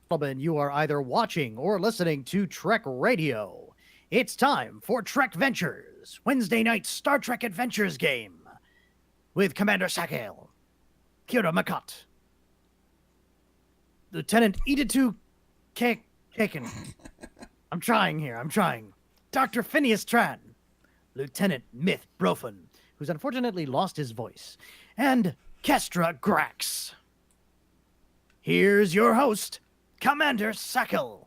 Gentlemen, you are either watching or listening to Trek Radio. It's time for Trek Ventures, Wednesday night Star Trek Adventures game with Commander Sakale, Kira Makut, Lieutenant Editu Kaken. I'm trying here, I'm trying. Dr. Phineas Tran, Lieutenant Myth Brofun, who's unfortunately lost his voice, and Kestra Grax. Here's your host, Commander Sakale.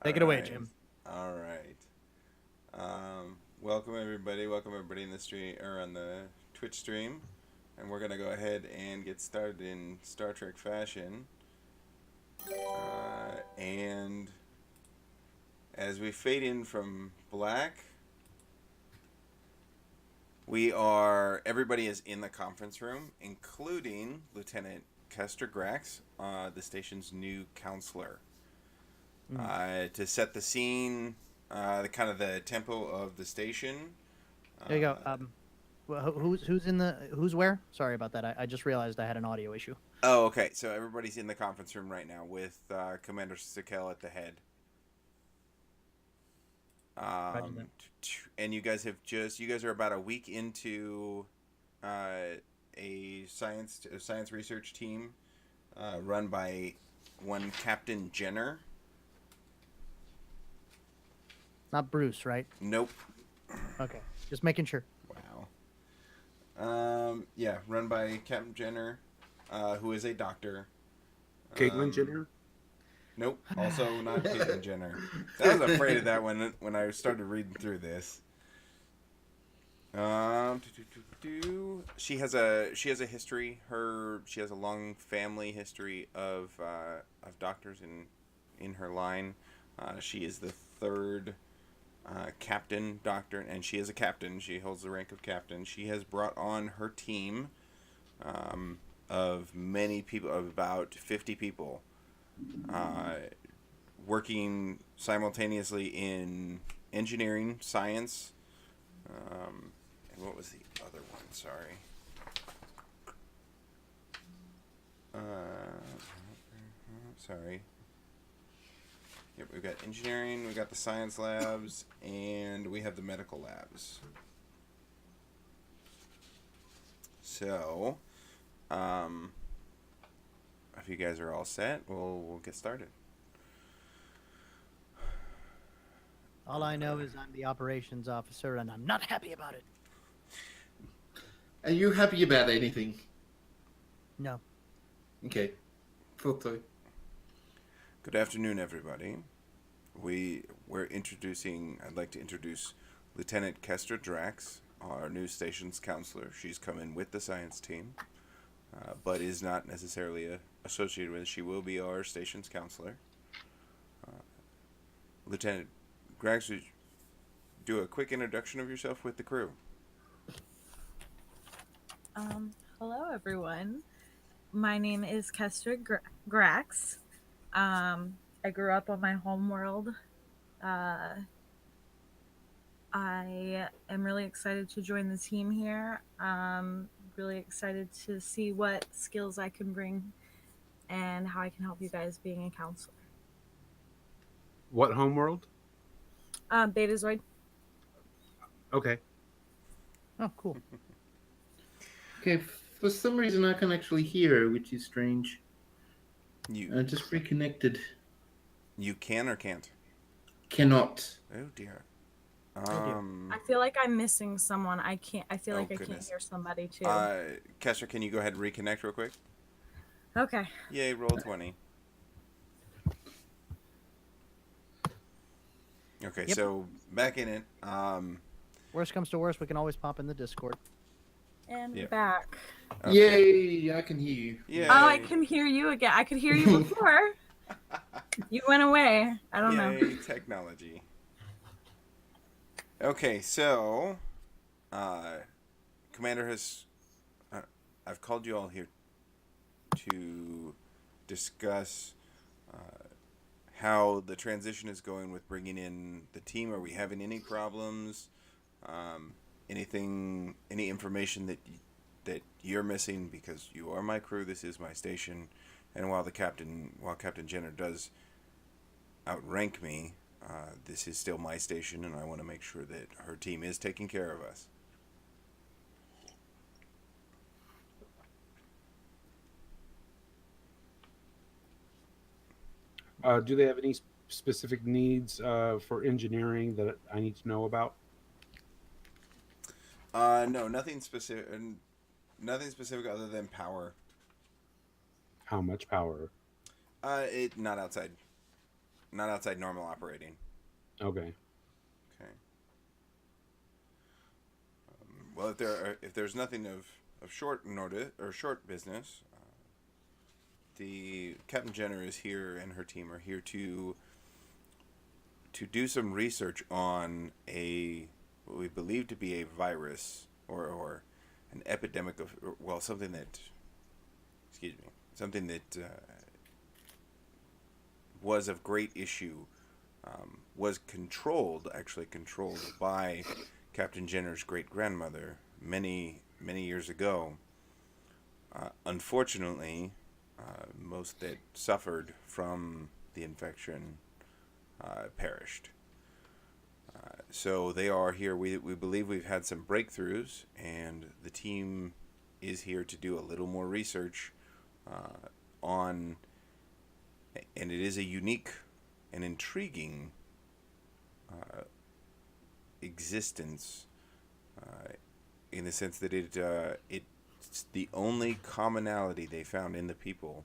Take it away, Jim. All right. Welcome everybody. Welcome everybody in the stream or on the Twitch stream, and we're gonna go ahead and get started in Star Trek fashion. And as we fade in from black, everybody is in the conference room, including Lieutenant Kestra Grax, the station's new counselor. To set the scene, the kind of the tempo of the station. There you go. Who's where? Sorry about that. I just realized I had an audio issue. Oh, okay. So everybody's in the conference room right now with Commander Sakale at the head. And you guys are about a week into a science research team run by one Captain Jenner. Not Bruce, right? Nope. Okay, just making sure. Wow. Yeah, run by Captain Jenner, who is a doctor. Caitlyn Jenner? Nope, also not Caitlyn Jenner. I was afraid of that when I started reading through this. She has a history. She has a long family history of doctors in her line. She is the third captain doctor, and she is a captain. She holds the rank of captain. She has brought on her team of many people, of about 50 people, working simultaneously in engineering, science, and what was the other one? Sorry. Sorry. Yep, we've got engineering, we've got the science labs, and we have the medical labs. So, if you guys are all set, we'll get started. All I know is I'm the operations officer, and I'm not happy about it. Are you happy about anything? No. Okay. Thought so. Good afternoon, everybody. I'd like to introduce Lieutenant Kestra Grax, our new station's counselor. She's come in with the science team, but is not necessarily associated with it. She will be our station's counselor. Lieutenant Grax, would you do a quick introduction of yourself with the crew? Hello, everyone. My name is Kestra Grax. I grew up on my home world. I am really excited to join the team here. Really excited to see what skills I can bring and how I can help you guys being a counselor. What homeworld? Betazoid. Okay. Oh, cool. Okay, for some reason I can actually hear, which is strange. You just reconnected. You can or can't? Cannot. Oh dear. I feel like I'm missing someone. I feel like I can't hear somebody too. Kestra, can you go ahead and reconnect real quick? Okay. Yay, roll 20. Okay, Yep. So back in it. Worst comes to worst, we can always pop in the Discord. And Yeah. back. Okay. Yay! I can hear you. Yay. Oh, I can hear you again. I could hear you before. You went away. I don't know. Yay, technology. Okay, so, Commander has, I've called you all here to discuss how the transition is going with bringing in the team. Are we having any problems? Any information that you're missing, because you are my crew, this is my station, And while Captain Jenner does outrank me, this is still my station, and I want to make sure that her team is taking care of us. Do they have any specific needs for engineering that I need to know about? No, nothing specific. Nothing specific other than power. How much power? It not outside normal operating. Okay. Okay. Well, if there's nothing of short notice or short business, the Captain Jenner is here and her team are here to do some research on what we believe to be a virus or an epidemic of something that was of great issue, was actually controlled by Captain Jenner's great grandmother many years ago. Unfortunately, most that suffered from the infection perished. So they are here. We believe we've had some breakthroughs, and the team is here to do a little more research on, and it is a unique and intriguing existence in the sense that it's the only commonality they found in the people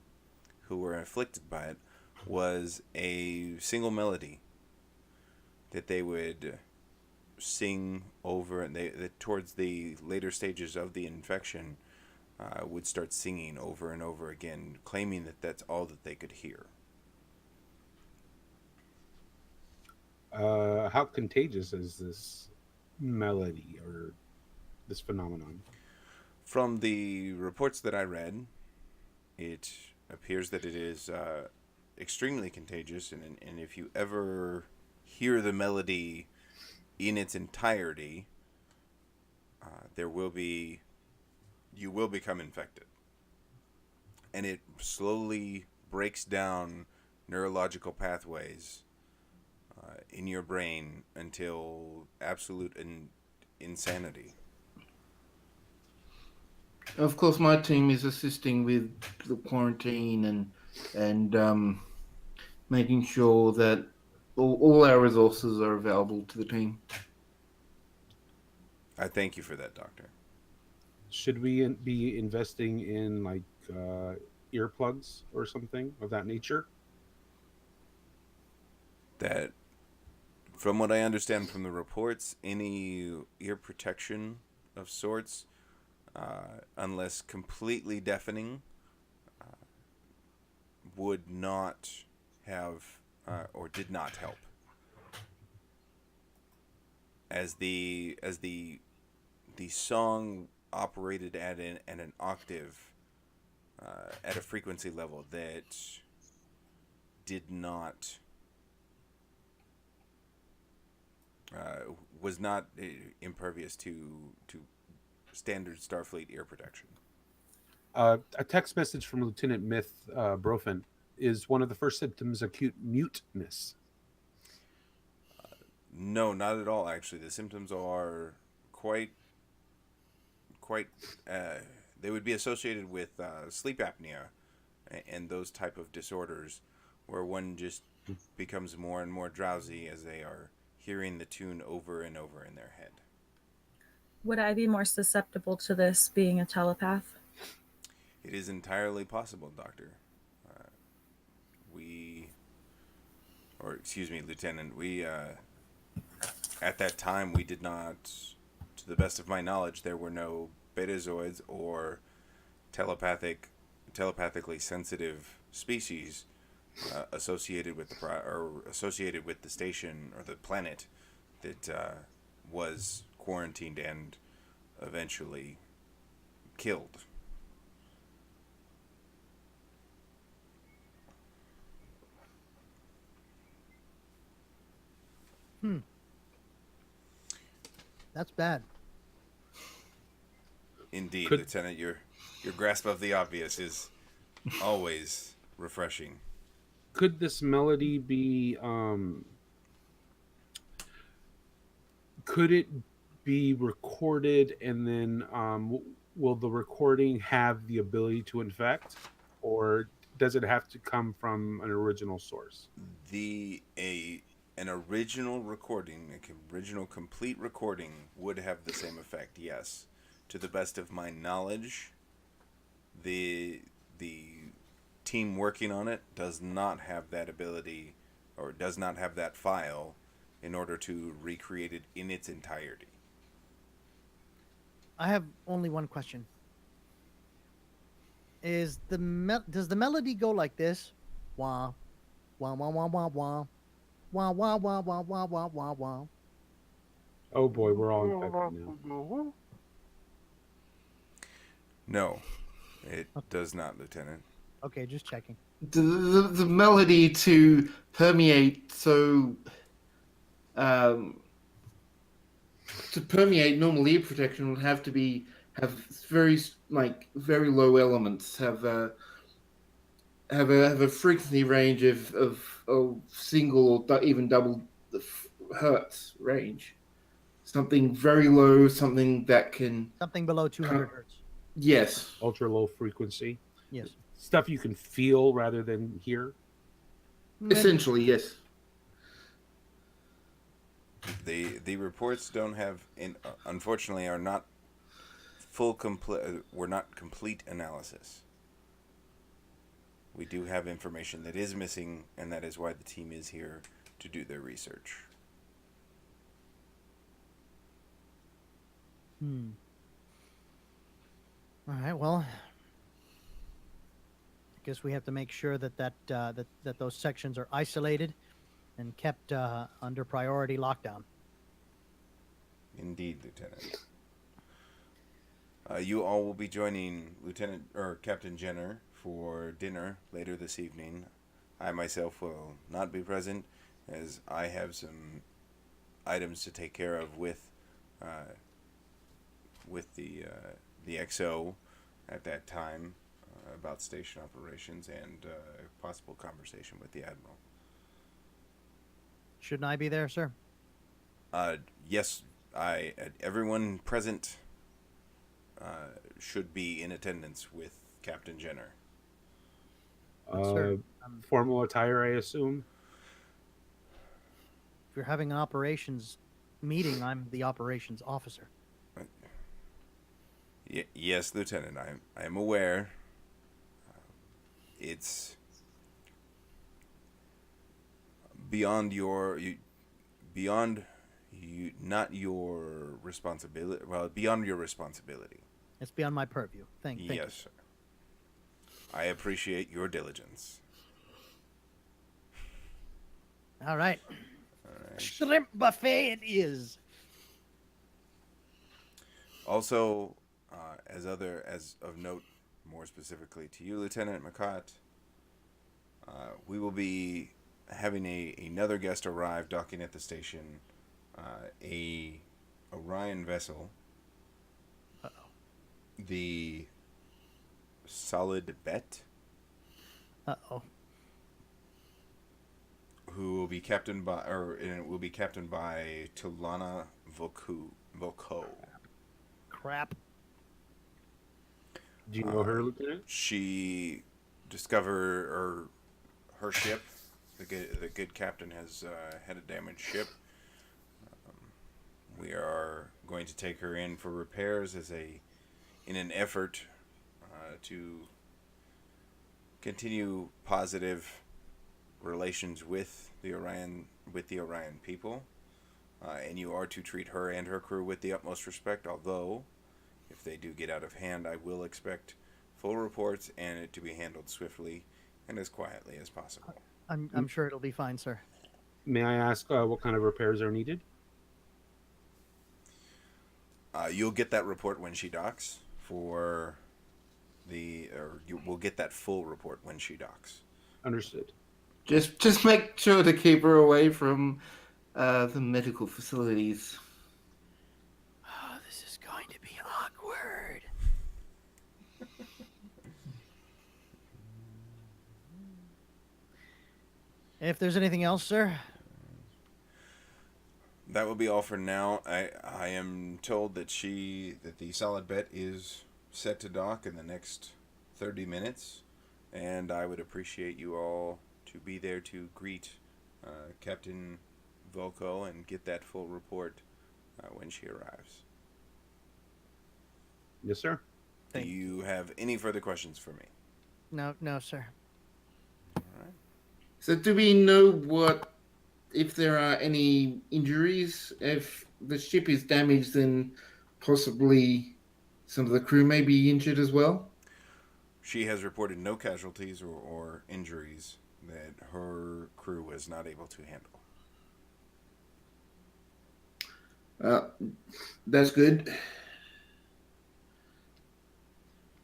who were afflicted by it was a single melody that they would sing over, and that towards the later stages of the infection would start singing over and over again, claiming that that's all that they could hear. How contagious is this melody or this phenomenon? From the reports that I read, it appears that it is extremely contagious, and if you ever hear the melody in its entirety, you will become infected. And it slowly breaks down neurological pathways in your brain until absolute insanity. Of course, my team is assisting with the quarantine and making sure that all our resources are available to the team. I thank you for that, Doctor. Should we be investing in like earplugs or something of that nature? That, from what I understand from the reports, any ear protection of sorts, unless completely deafening, would not have or did not help. As the song operated at an octave, at a frequency level that did not was not impervious to standard Starfleet ear protection. A text message from Lieutenant Myth Brofin is one of the first symptoms acute muteness. No, not at all. Actually, the symptoms are quite. They would be associated with sleep apnea and those type of disorders, where one just becomes more and more drowsy as they are hearing the tune over and over in their head. Would I be more susceptible to this being a telepath? It is entirely possible, Doctor. Lieutenant, at that time, we did not, to the best of my knowledge, there were no betazoids or telepathically sensitive species associated with the station or the planet that was quarantined and eventually killed. That's bad. Indeed, Lieutenant, your grasp of the obvious is always refreshing. Could this melody be could it be recorded, and then will the recording have the ability to infect, or does it have to come from an original source? An original recording, original complete recording would have the same effect. Yes, to the best of my knowledge, the team working on it does not have that ability, or does not have that file, in order to recreate it in its entirety. I have only one question. Does the melody go like this? Wah, wah, wah, wah, wah, wah, wah, wah, wah, wah, wah, wah, wah, wah. Oh boy, we're all infected now. No, it does not, Lieutenant. Okay, just checking. The melody to permeate um, to permeate normal ear protection would have to have very low elements, have a frequency range of single or even double the hertz range. Something very low, something that can Something below 200 hertz. yes, Ultra low frequency Yes. stuff you can feel rather than hear. essentially yes. The reports don't have, unfortunately, are not we're not complete analysis. We do have information that is missing, and that is why the team is here to do their research. All right. Well, I guess we have to make sure that those sections are isolated and kept under priority lockdown. Indeed, Lieutenant. You all will be joining Lieutenant or Captain Jenner for dinner later this evening. I myself will not be present, as I have some items to take care of with the XO at that time, about station operations and a possible conversation with the Admiral. Shouldn't I be there, sir? Yes, everyone present should be in attendance with Captain Jenner. Sir, Formal attire, I assume. if you're having an operations meeting, I'm the operations officer. Yes, Lieutenant, I am aware. It's beyond not your responsibility. Well, beyond your responsibility. It's beyond my purview. Thank you. Yes, sir. I appreciate your diligence. All right. All right. Shrimp buffet it is. Also, as of note, more specifically to you, Lieutenant McCott, we will be having another guest arrive docking at the station, a Orion vessel. Uh-oh. The Solid Bet, Uh-oh. who will be captained by, Tulana Volko. Crap. Do you know her, Lieutenant? She her ship, the good captain has had a damaged ship. We are going to take her in for repairs in an effort to continue positive relations with the Orion people, and you are to treat her and her crew with the utmost respect. Although, if they do get out of hand, I will expect full reports and it to be handled swiftly and as quietly as possible. I'm sure it'll be fine, sir. May I ask what kind of repairs are needed? You'll get that report when she docks. You will get that full report when she docks. Understood. Just make sure to keep her away from the medical facilities. Oh, this is going to be awkward. If there's anything else, sir. That will be all for now. I am told that the solid bet is set to dock in the next 30 minutes, and I would appreciate you all to be there to greet Captain Volko and get that full report when she arrives. Yes, sir. Do Thank you have any further questions for me? No, sir. All right. So do we know if there are any injuries? If the ship is damaged, then possibly some of the crew may be injured as well? She has reported no casualties or injuries that her crew was not able to handle. That's good.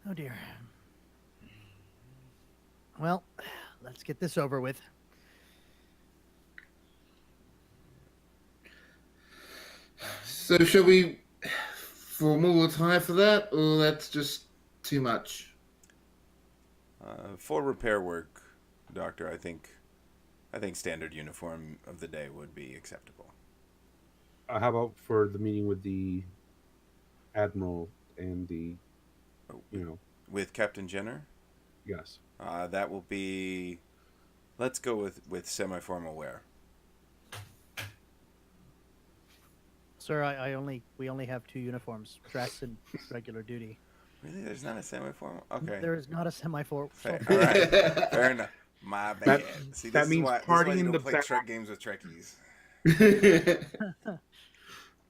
Oh dear. Well, let's get this over with. So shall we formal attire for that, or that's just too much? For repair work, Doctor, I think standard uniform of the day would be acceptable. How about for the meeting with the admiral and the, Oh, you know, with Captain Jenner, yes. that will be. Let's go with semi-formal wear. Sir, we only have 2 uniforms, dress and regular duty. Really, there's not a semi-formal. Okay, There is not a semi-formal. fair. All right, fair enough. My bad. See, that this means is why partying you in don't the play back. Trek games with Trekkies.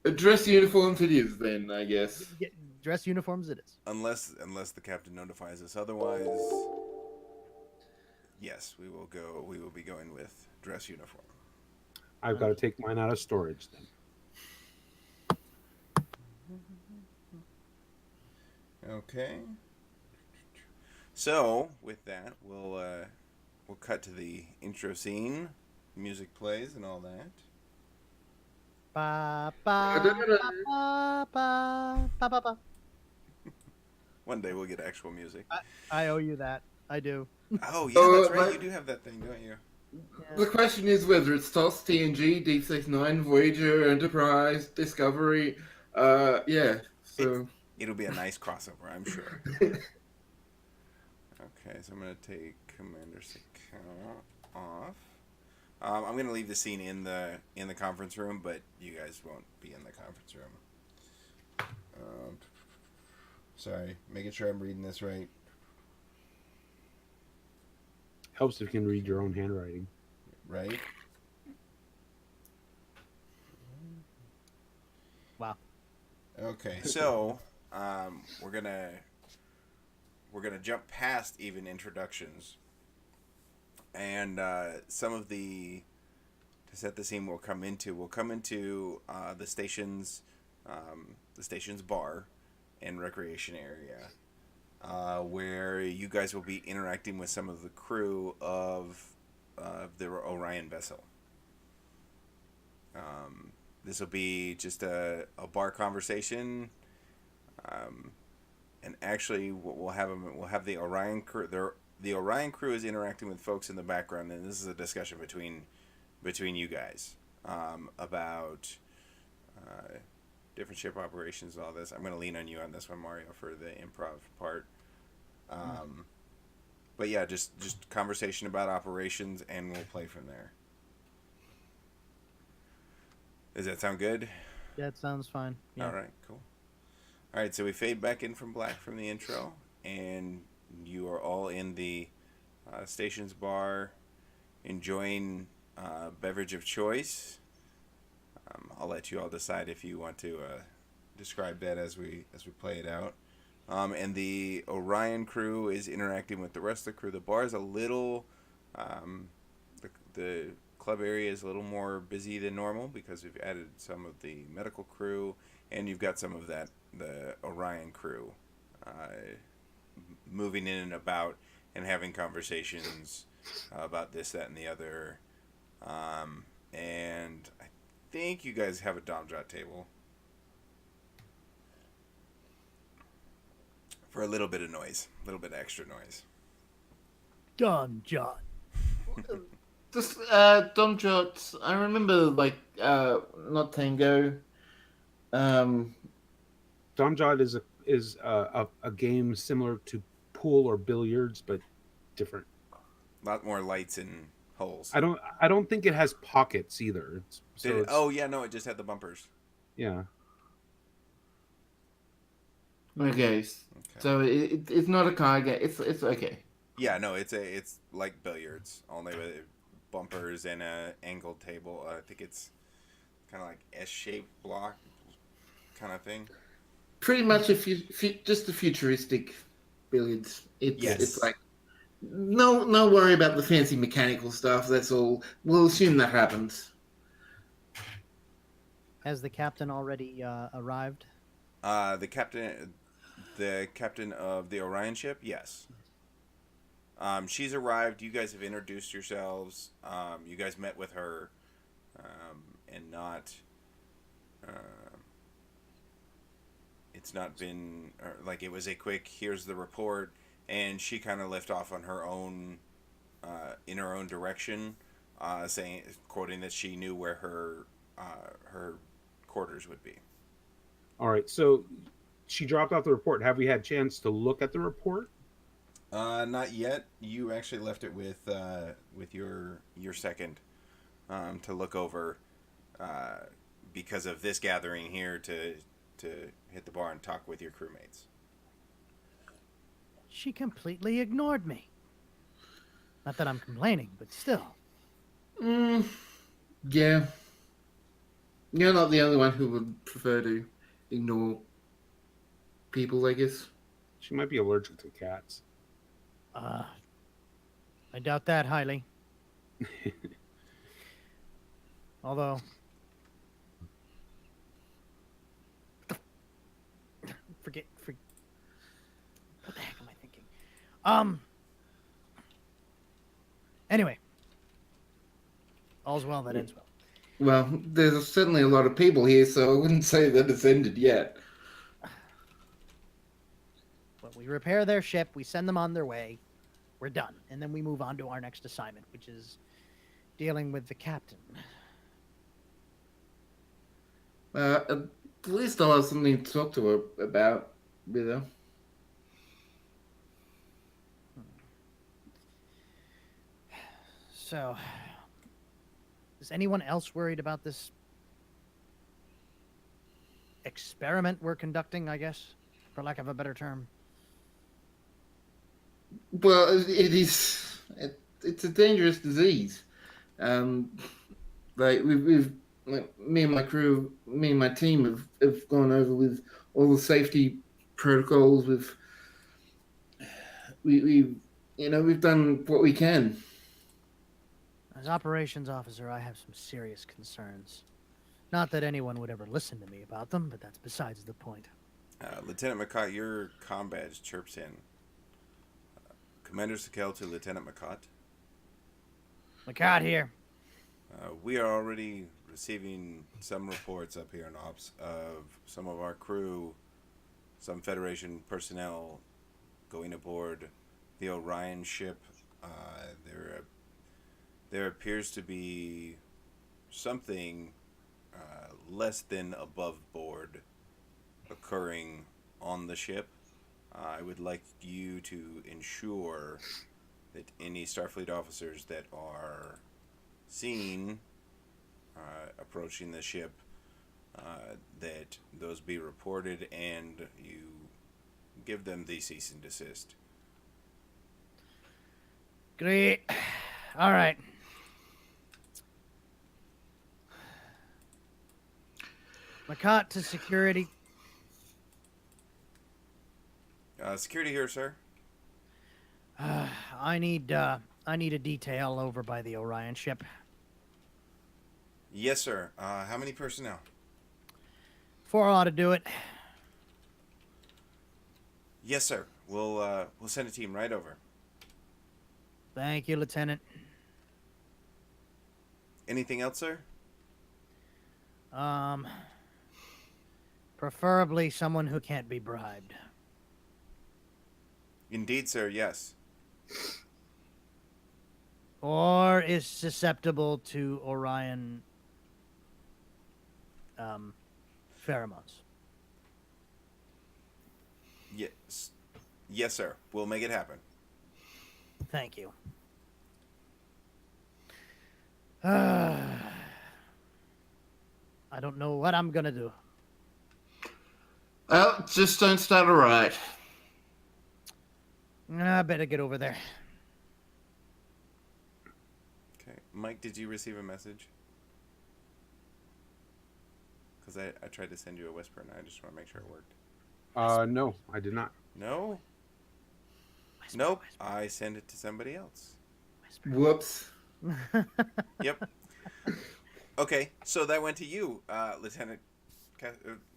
A dress uniforms it is then, I guess. Dress uniforms it is. Unless the captain notifies us otherwise. Yes, we will go. We will be going with dress uniform. I've got to take mine out of storage then. Okay. So with that, we'll cut to the intro scene. Music plays and all that. Ba ba ba ba ba ba ba. One day we'll get actual music. I owe you that. I do. Oh yeah, that's right. You do have that thing, don't you? The question is whether it's TOS, TNG, Deep Space Nine, Voyager, Enterprise, Discovery. Yeah. So It'll be a nice crossover, I'm sure. Okay, so I'm gonna take Commander Sakana off. I'm gonna leave the scene in the conference room, but you guys won't be in the conference room. Sorry, making sure I'm reading this right. Helps if you can read your own handwriting. Right? Wow. Okay, so we're gonna jump past even introductions, and some of to set the scene we'll come into the station's bar and recreation area, where you guys will be interacting with some of the crew of the Orion vessel. This will be just a bar conversation, and actually we'll have the Orion crew. The Orion crew is interacting with folks in the background, and this is a discussion between you guys about different ship operations and all this. I'm going to lean on you on this one, Mario, for the improv part. But yeah, just conversation about operations, and we'll play from there. Does that sound good? Yeah, it sounds fine. Yeah. All right, cool. All right, so we fade back in from black from the intro, and you are all in the station's bar, enjoying beverage of choice. I'll let you all decide if you want to describe that as we play it out. And the Orion crew is interacting with the rest of the crew. The bar is a little, the club area is a little more busy than normal because we've added some of the medical crew, and you've got some of the Orion crew moving in and about and having conversations about this, that, and the other. And I think you guys have a Dom Jot table for a little bit of noise, a little bit of extra noise. Done, John. Just Don Jot. I remember like not Tango. Um, Domjot is a game similar to pool or billiards, but different. A lot more lights and holes. I don't think it has pockets either. Did So it? it's Oh yeah, no, it just had the bumpers. yeah. okay, Okay. so it's not a card game. It's okay. Yeah, no, it's like billiards, only with bumpers and a angled table. I think it's kind of like S-shaped block kind of thing. Pretty much just a futuristic billiards. It's Yes. like no worry about the fancy mechanical stuff. That's all. We'll assume that happens. Has the captain already arrived? The captain of the Orion ship. Yes. She's arrived. You guys have introduced yourselves. You guys met with her, and not. Uh, it's not been like it was a quick. Here's the report, and she kind of left off on her own, in her own direction, saying, quoting that she knew where her quarters would be. All right. So she dropped off the report. Have we had chance to look at the report? Not yet. You actually left it with your second, to look over, uh, because of this gathering here to hit the bar and talk with your crewmates. She completely ignored me. Not that I'm complaining, but still. Mm, yeah, you're not the only one who would prefer to ignore people, I guess. She might be allergic to cats. Uh, I doubt that highly. Although, forget. What the heck am I thinking? Anyway, all's well that ends well. Well, there's certainly a lot of people here, so I wouldn't say that it's ended yet. But we repair their ship, we send them on their way, we're done, and then we move on to our next assignment, which is dealing with the captain. At least I'll have something to talk to her about with her. So, is anyone else worried about this experiment we're conducting, I guess, for lack of a better term? Well, it is. It's a dangerous disease. Um, like we've like, me and my crew, me and my team have gone over with all the safety protocols. We've we've done what we can. As operations officer, I have some serious concerns. Not that anyone would ever listen to me about them, but that's besides the point. Lieutenant McCott, your comm badge chirps in. Commander Sakel to Lieutenant McCott. McCott here. We are already receiving some reports up here in Ops of some of our crew, some Federation personnel going aboard the Orion ship. There appears to be something less than above board occurring on the ship. I would like you to ensure that any Starfleet officers that are seen approaching the ship, that those be reported and you give them the cease and desist. Great. All right. McCott to security. Security here, sir. I need a detail over by the Orion ship. Yes, sir. How many personnel? 4 ought to do it. Yes, sir. We'll send a team right over. Thank you, Lieutenant. Anything else, sir? Preferably someone who can't be bribed. Indeed, sir. Yes. or is susceptible to Orion pheromones. Yes. Yes, sir. We'll make it happen. Thank you. I don't know what I'm gonna do. Well, just don't start a riot. I better get over there. Okay. Mike, did you receive a message? Because I tried to send you a whisper, and I just want to make sure it worked. No, I did not. No? Whisper, Nope. whisper, I sent it to somebody else. whisper. Whoops. Yep. Okay, so that went to you, Lieutenant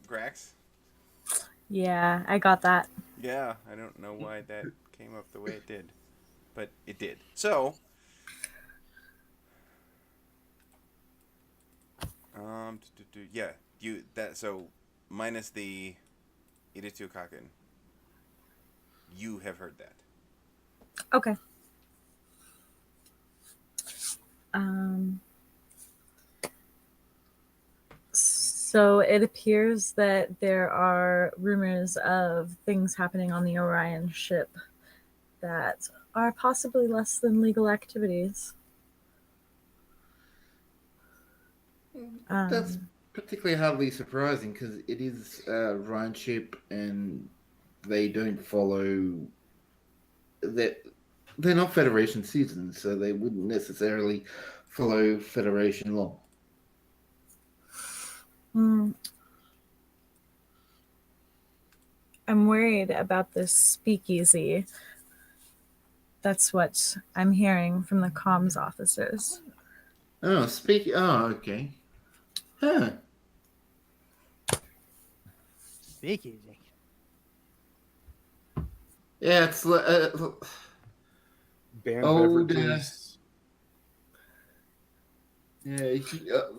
Grax. Yeah, I got that. Yeah, I don't know why that came up the way it did, but it did. So, yeah, you that so minus the Iritukaken, you have heard that. Okay. So it appears that there are rumors of things happening on the Orion ship that are possibly less than legal activities. That's particularly hardly surprising because it is a Rhine ship and they don't follow that. They're not Federation citizens, so they wouldn't necessarily follow Federation law. I'm worried about this speakeasy. That's what I'm hearing from the comms officers. Oh, okay. Huh. Speakeasy. Yeah, it's Banned Old, beverages. yeah.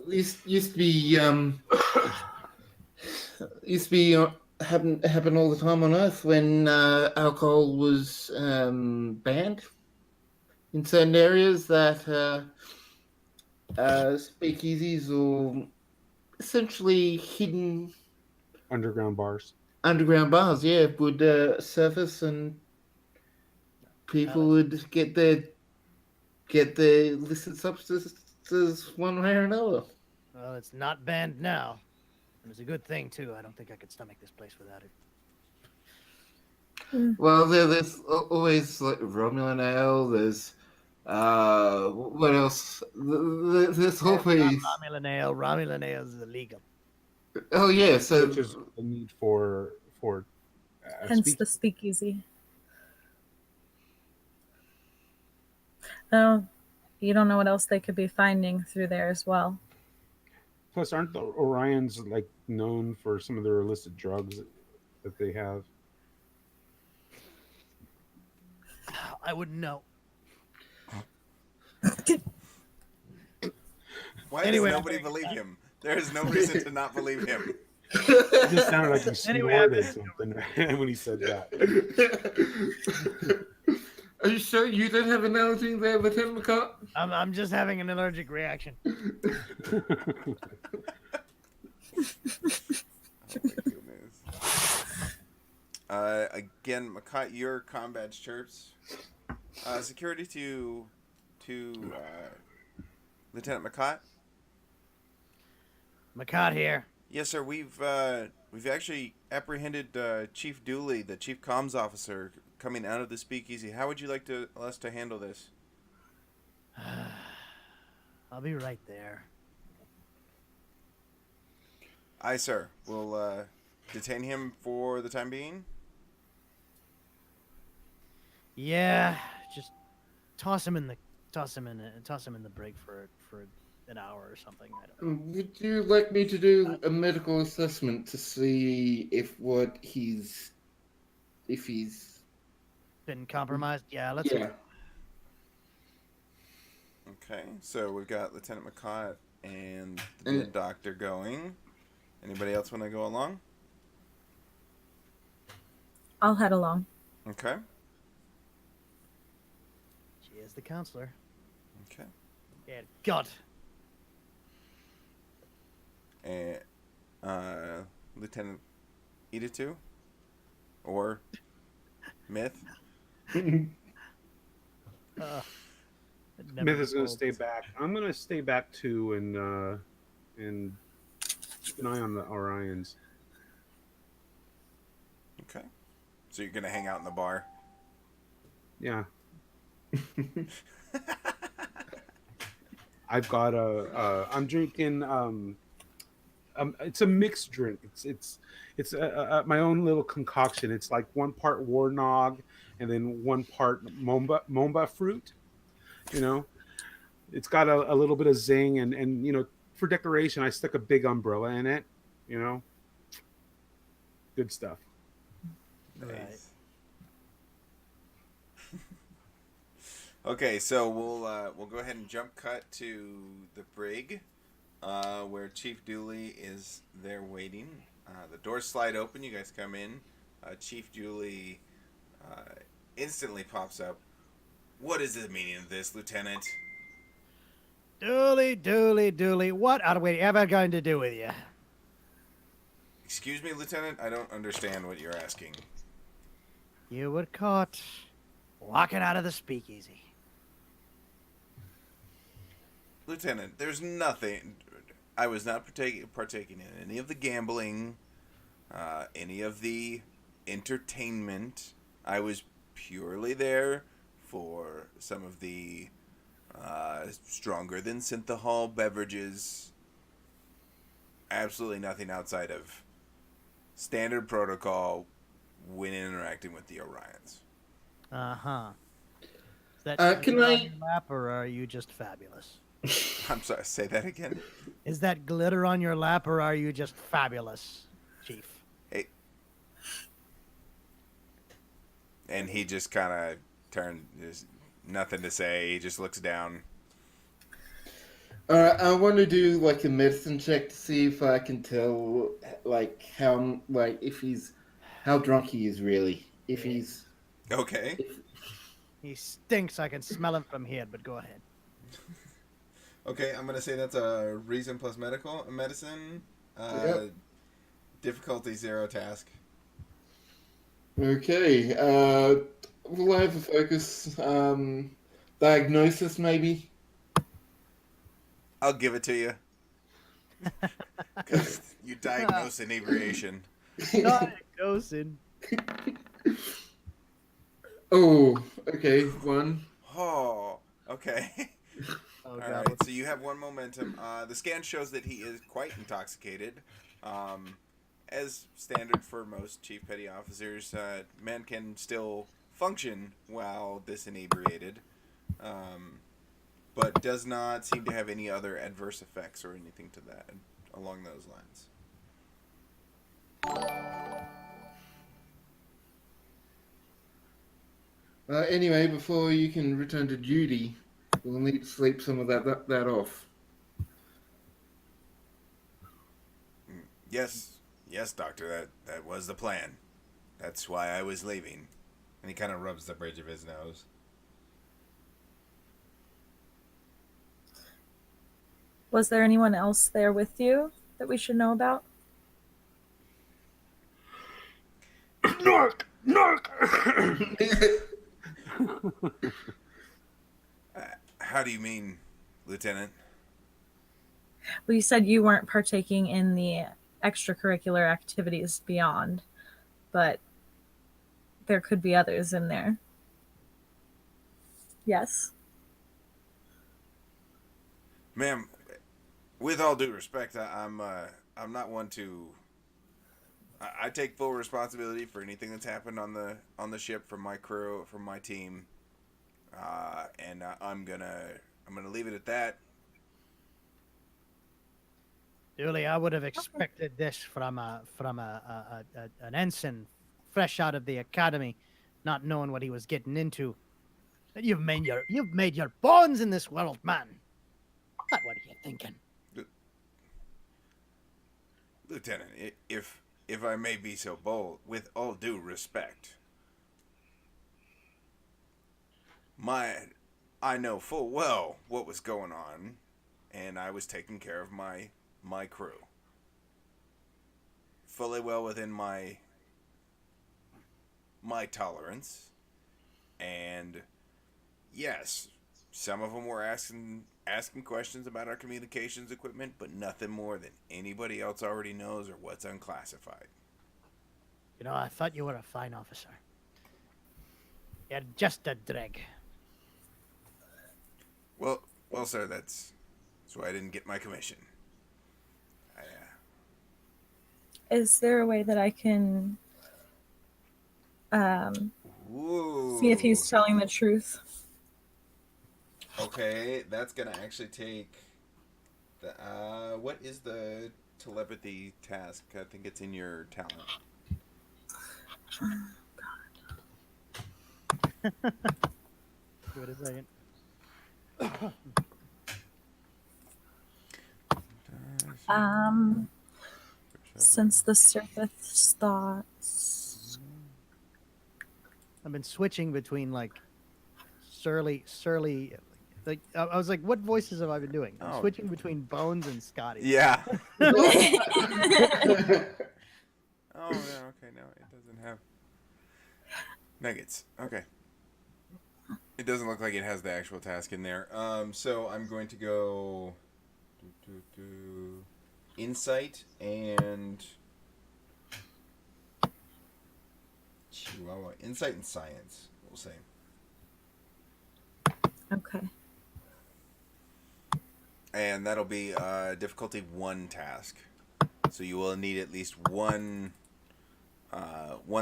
Used to be happen all the time on Earth when alcohol was banned in certain areas. That speakeasies or essentially hidden Underground bars. underground bars, yeah, would surface and people would get their illicit substances one way or another. Well, it's not banned now. And it's a good thing, too. I don't think I could stomach this place without it. Well, there's always like Romulan ale. There's what else? There's always Romulan ale. Romulan ale is illegal. oh yeah. So Which is the need for Hence the speakeasy. Oh, you don't know what else they could be finding through there as well. Plus, aren't the Orions like known for some of their illicit drugs that they have? I wouldn't know. Why Anyway, does nobody believe him? There is no reason to not believe him. It just sounded like he Anyway, I snorted something when he said that. are you sure you don't have an allergy there, Lieutenant McCart? I'm just having an allergic reaction. Oh my goodness. Again, McCott, your combat chirps. Security to Lieutenant McCott. McCott here. Yes, sir. We've actually apprehended Chief Dooley, the chief comms officer, coming out of the speakeasy. How would you like us to handle this? I'll be right there. Aye, sir. We'll detain him for the time being. Yeah, just toss him in the brig for an hour or something. I don't know. Would you like me to do a medical assessment to see if he's Been compromised. Yeah, let's. yeah. Okay, so we've got Lieutenant McCott and the doctor going. Anybody else want to go along? I'll head along. Okay. She is the counselor. Okay. Dear God. And Lieutenant Ida or Myth. It never Myth is gets going to old. stay back. I'm going to stay back too, and keep an eye on the Orions. Okay. So you're gonna hang out in the bar. Yeah, I've got I'm drinking. It's a mixed drink. It's my own little concoction. It's like one part warnog and then one part momba fruit. You know, it's got a little bit of zing and for decoration I stuck a big umbrella in it. You know, good stuff. Right. Okay, so we'll go ahead and jump cut to the brig, where Chief Dooley is there waiting. The doors slide open. You guys come in. Chief Dooley instantly pops up. What is the meaning of this, Lieutenant? Dooley. What are we ever going to do with you? Excuse me, Lieutenant. I don't understand what you're asking. You were caught walking out of the speakeasy. Lieutenant, there's nothing. I was not partaking in any of the gambling, any of the entertainment. I was purely there for some of the stronger than synthahol beverages. Absolutely nothing outside of standard protocol when interacting with the Orions. Uh-huh. Is that Can glitter I- on your lap, or are you just fabulous? I'm sorry, say that again. Is that glitter on your lap, or are you just fabulous, Chief? Hey. And he just kind of turned, there's nothing to say. He just looks down. I want to do like a medicine check to see if I can tell, like how drunk he is really. If Yeah. he's Okay. He stinks. I can smell him from here, but go ahead. Okay, I'm going to say that's a reason plus medicine. Yep. Difficulty 0 task. Okay. Will I have a focus? Diagnosis maybe. I'll give it to you. Because you diagnose inebriation. Diagnosing. Oh, okay. One. Oh, okay. Oh, All God. right, so you have one momentum. The scan shows that he is quite intoxicated. As standard for most chief petty officers, man can still function while disebriated, but does not seem to have any other adverse effects or anything to that along those lines. Anyway, before you can return to duty, we'll need to sleep some of that off. Yes, Doctor. That was the plan. That's why I was leaving. And he kind of rubs the bridge of his nose. Was there anyone else there with you that we should know about? Narc! How do you mean, Lieutenant? Well, you said you weren't partaking in the extracurricular activities beyond, but there could be others in there. Yes? Ma'am, with all due respect, I'm not one to. I take full responsibility for anything that's happened on the ship from my crew, from my team, and I'm gonna leave it at that. Dooley, I would have expected this from an ensign fresh out of the academy, not knowing what he was getting into. You've made your bones in this world, man. What are you thinking? Lieutenant, if I may be so bold, with all due respect, I know full well what was going on, and I was taking care of my crew. Fully well within my tolerance, and yes, some of them were asking questions about our communications equipment, but nothing more than anybody else already knows or what's unclassified. You know, I thought you were a fine officer. You're just a dreg. Well, sir, that's why I didn't get my commission. I, Is there a way that I can see if Ooh. he's telling the truth? Okay, that's gonna actually take the. What is the telepathy task? I think it's in your talent. Give it a second. Since the surface thoughts. I've been switching between like surly. Like I was like, what voices have I been doing? I'm Oh. switching between Bones and Scotty. Yeah. Oh yeah. Okay. No, it doesn't have nuggets. Okay. It doesn't look like it has the actual task in there. So I'm going to go insight and Chihuahua. Insight and science, we'll say. Okay. And that'll be difficulty 1 task. So you will need at least one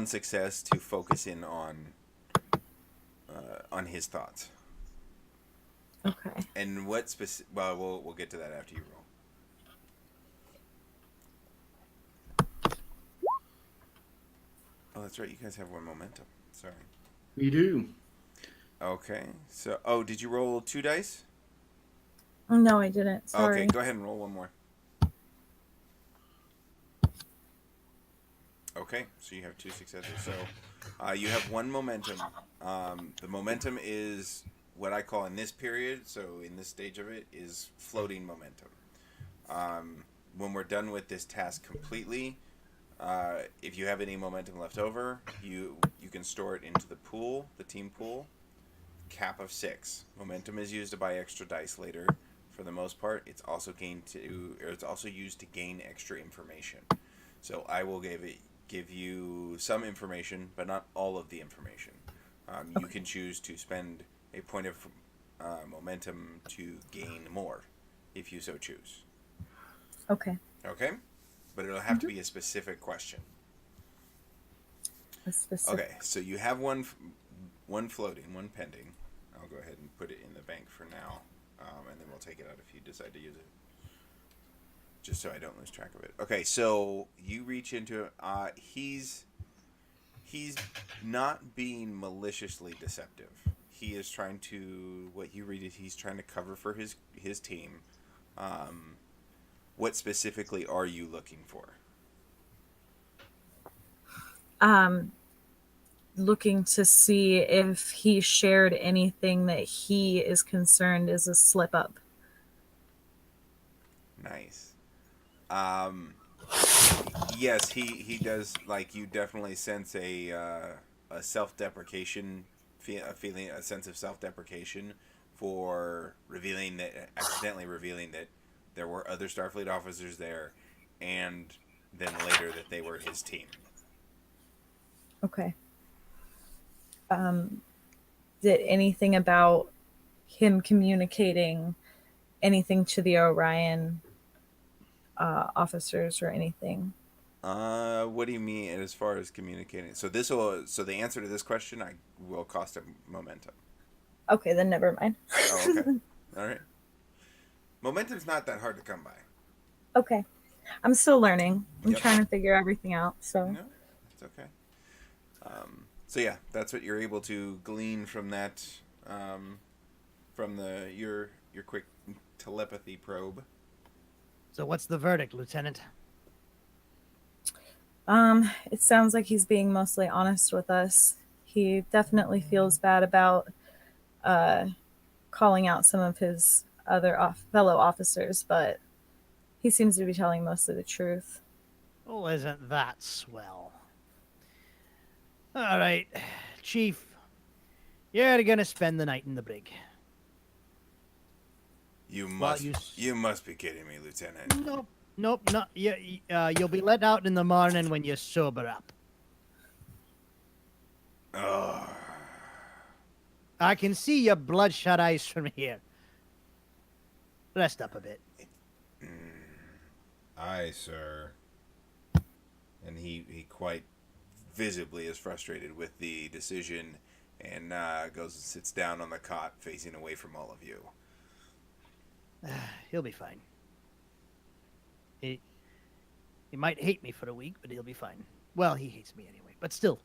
success to focus in on his thoughts. Okay. And what specific? Well, we'll get to that after you roll. Oh, that's right. You guys have 1 momentum. Sorry. We do. Okay. So, did you roll 2 dice? No, I didn't. Sorry. Okay, go ahead and roll 1 more. Okay, so you have 2 successes. So you have 1 momentum. The momentum is what I call in this period, so in this stage of it, is floating momentum. When we're done with this task completely, if you have any momentum left over, you can store it into the pool, the team pool. Cap of 6. Momentum is used to buy extra dice later. For the most part, it's also used to gain extra information. So I will give you some information, but not all of the information. You can choose to spend a point of momentum to gain more, if you so choose. Okay. Okay? But it'll have to be a specific question. A specific. Okay, so you have one floating, 1 pending. I'll go ahead and put it in the bank for now, and then we'll take it out if you decide to use it. Just so I don't lose track of it. Okay, so you reach into it. He's not being maliciously deceptive. He is trying to, what you read is he's trying to cover for his team. What specifically are you looking for? Looking to see if he shared anything that he is concerned is a slip up. Nice. Yes, he does. Like, you definitely sense a self-deprecation, a sense of self-deprecation for accidentally revealing that there were other Starfleet officers there, and then later that they were his team. Okay. Did anything about him communicating anything to the Orion officers or anything? What do you mean as far as communicating? So the answer to this question will cost him momentum. Okay, then never mind. Oh, okay. All right. Momentum's not that hard to come by. Okay. I'm still learning. I'm Yep. trying to figure everything out. So No, it's okay. So yeah, that's what you're able to glean from that, from your quick telepathy probe. So what's the verdict, Lieutenant? it sounds like he's being mostly honest with us. He definitely feels bad about calling out some of his other fellow officers, but he seems to be telling most of the truth. Oh, isn't that swell? All right, Chief, you're gonna spend the night in the brig. You While must. you You must be kidding me, Lieutenant. Nope, nope, not you'll be let out in the morning when you sober up. Oh. I can see your bloodshot eyes from here. Rest up a bit. Aye, sir. And he quite visibly is frustrated with the decision, and goes and sits down on the cot, facing away from all of you. He'll be fine. He might hate me for a week, but he'll be fine. Well, he hates me anyway, but still.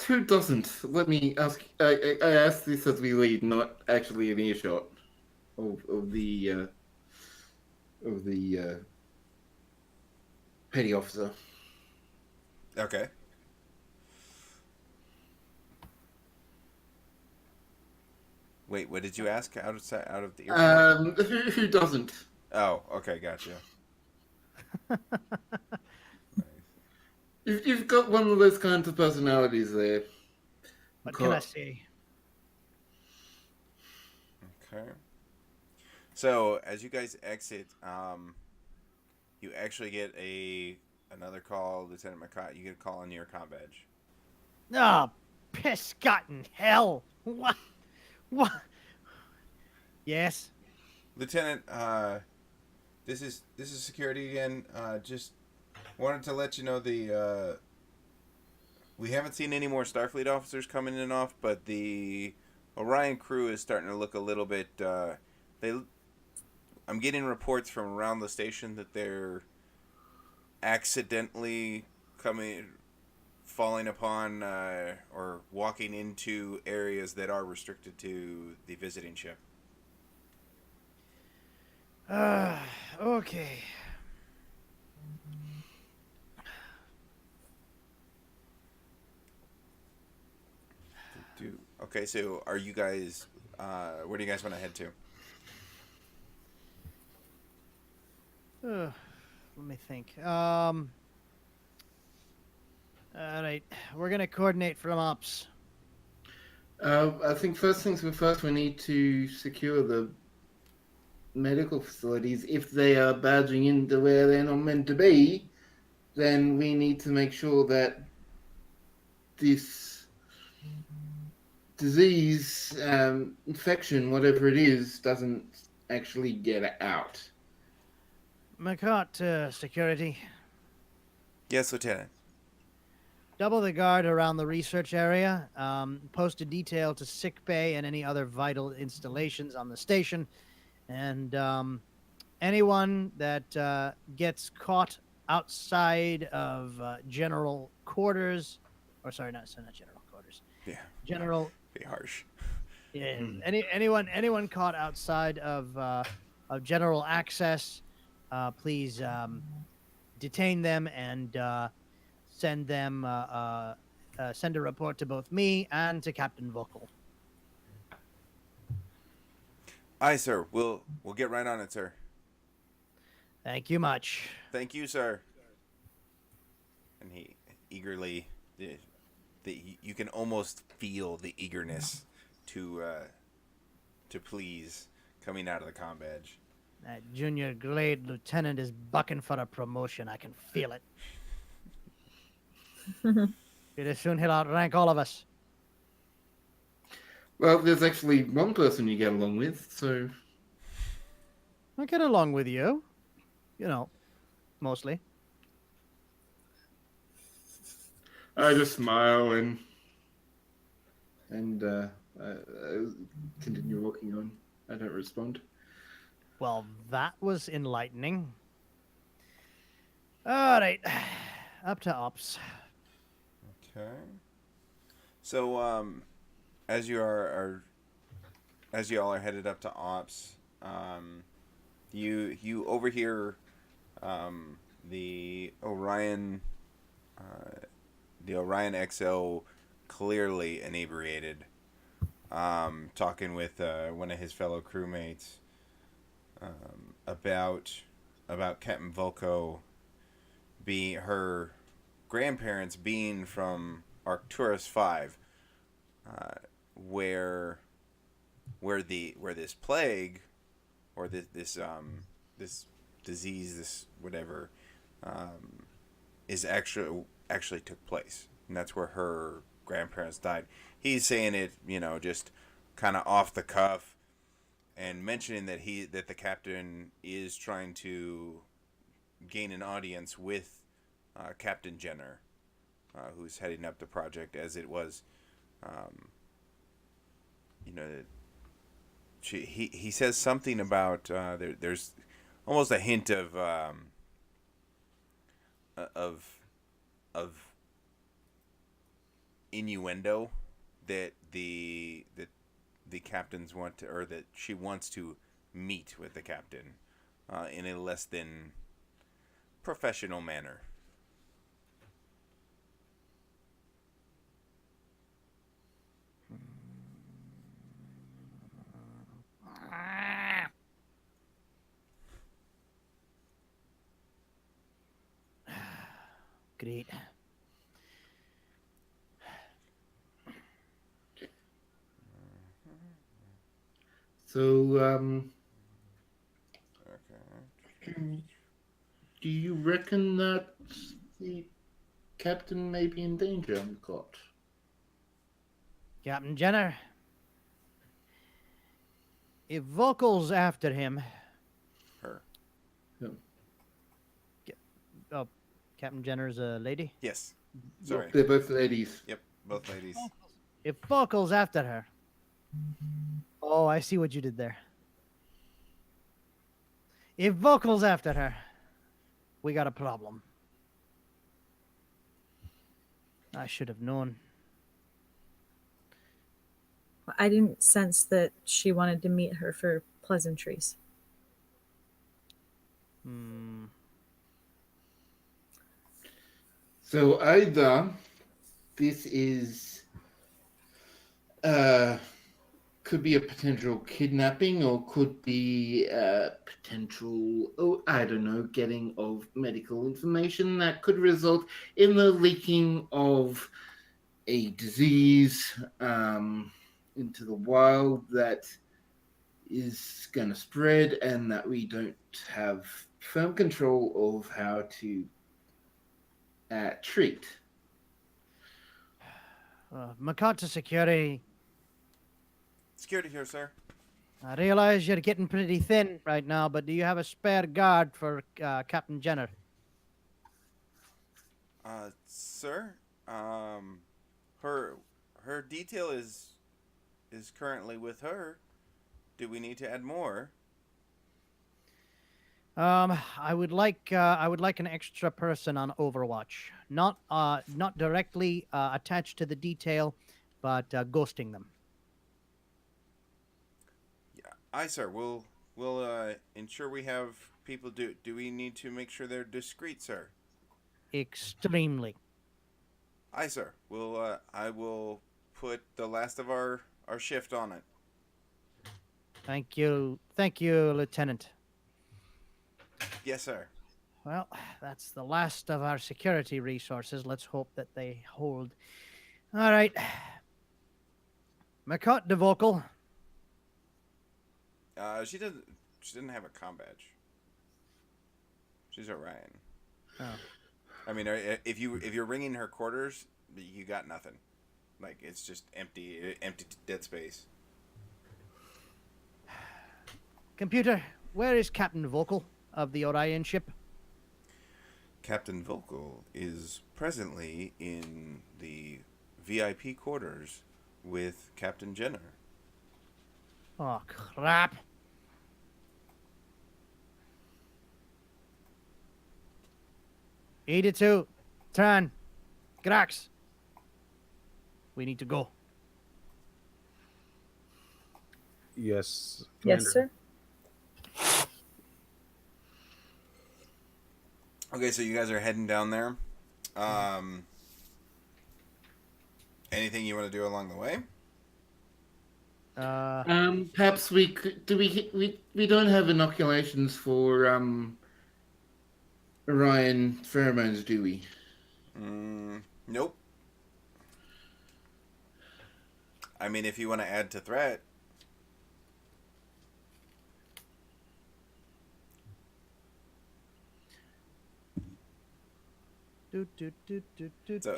Who doesn't? Let me ask. I asked this as we lead, not actually an earshot of the petty officer. Okay. Wait, what did you ask? Out of the earshot? Who doesn't? Oh, okay, gotcha. You've got one of those kinds of personalities there. What can I say? Okay. So as you guys exit, you actually get another call, Lieutenant McCott. You get a call on your comm badge. Oh, piss in hell! What? What? Yes. Lieutenant, this is security again. Just wanted to let you know we haven't seen any more Starfleet officers coming in and off, but the Orion crew is starting to look a little bit. I'm getting reports from around the station that they're accidentally falling upon or walking into areas that are restricted to the visiting ship. Okay. Okay, so are you guys? Where do you guys want to head to? Let me think. All right, we're gonna coordinate from ops. I think first things first, we need to secure the medical facilities. If they are badging into where they're not meant to be, then we need to make sure that this disease, infection, whatever it is, doesn't actually get out. McCart, security. Yes, Lieutenant. Double the guard around the research area. Post a detail to sick bay and any other vital installations on the station. And anyone that gets caught outside of general quarters, or sorry, not general quarters. Yeah. General. Be harsh. Yeah. Anyone caught outside of general access, please detain them and send a report to both me and to Captain Vocal. Aye, sir. We'll get right on it, sir. Thank you much. Thank you, sir. And he eagerly, you can almost feel the eagerness to please coming out of the comm badge. That junior grade lieutenant is bucking for a promotion. I can feel it. Pretty soon he'll outrank all of us. Well, there's actually one person you get along with, so... I get along with you. You know, mostly. I just smile and continue walking on. I don't respond. Well, that was enlightening. All right, up to ops. Okay. So, as you all are headed up to ops, you overhear the Orion XO clearly inebriated, talking with one of his fellow crewmates about Captain Volko being her grandparents being from Arcturus 5, where this plague or this disease, this whatever, is actually took place, and that's where her grandparents died. He's saying it, just kind of off the cuff, and mentioning that the captain is trying to gain an audience with Captain Jenner, who's heading up the project, as it was, you know, he says something about there's almost a hint of innuendo that the captains want to, or that she wants to meet with the captain in a less than professional manner. Great. So, Okay. do you reckon that the captain may be in danger, Cot? Captain Jenner, if Vocal's after him, Her. oh, Captain Jenner's a lady? Yes. Sorry. They're both ladies. Yep. Both ladies. If Vocal's after her, oh, I see what you did there. If Vocal's after her, we got a problem. I should have known. I didn't sense that she wanted to meet her for pleasantries. So either this is could be a potential kidnapping, or could be a potential, I don't know, getting of medical information that could result in the leaking of a disease into the wild that is going to spread, and that we don't have firm control of how to treat. Makata Security, Security here, sir. I realize you're getting pretty thin right now, but do you have a spare guard for Captain Jenner? Sir, her detail is currently with her. Do we need to add more? I would like an extra person on Overwatch, not directly attached to the detail, but ghosting them. Yeah, aye, sir. We'll ensure we have people. Do we need to make sure they're discreet, sir? Extremely. Aye, sir. I will put the last of our shift on it. Thank you, Lieutenant. Yes, sir. Well, that's the last of our security resources. Let's hope that they hold. All right. Makot de Vocal. She didn't have a comm badge. She's Orion. Oh. I mean, if you're ringing her quarters, you got nothing. Like, it's just empty dead space. Computer, where is Captain Vocal of the Orion ship? Captain Volkel is presently in the VIP quarters with Captain Jenner. Oh, crap. Eighty-two, Tran, Grax. We need to go. Yes. Yes, Commander. sir. Okay, so you guys are heading down there. Anything you want to do along the way? Perhaps we could. We don't have inoculations for Orion pheromones, do we? Nope. I mean, if you want to add to threat. So-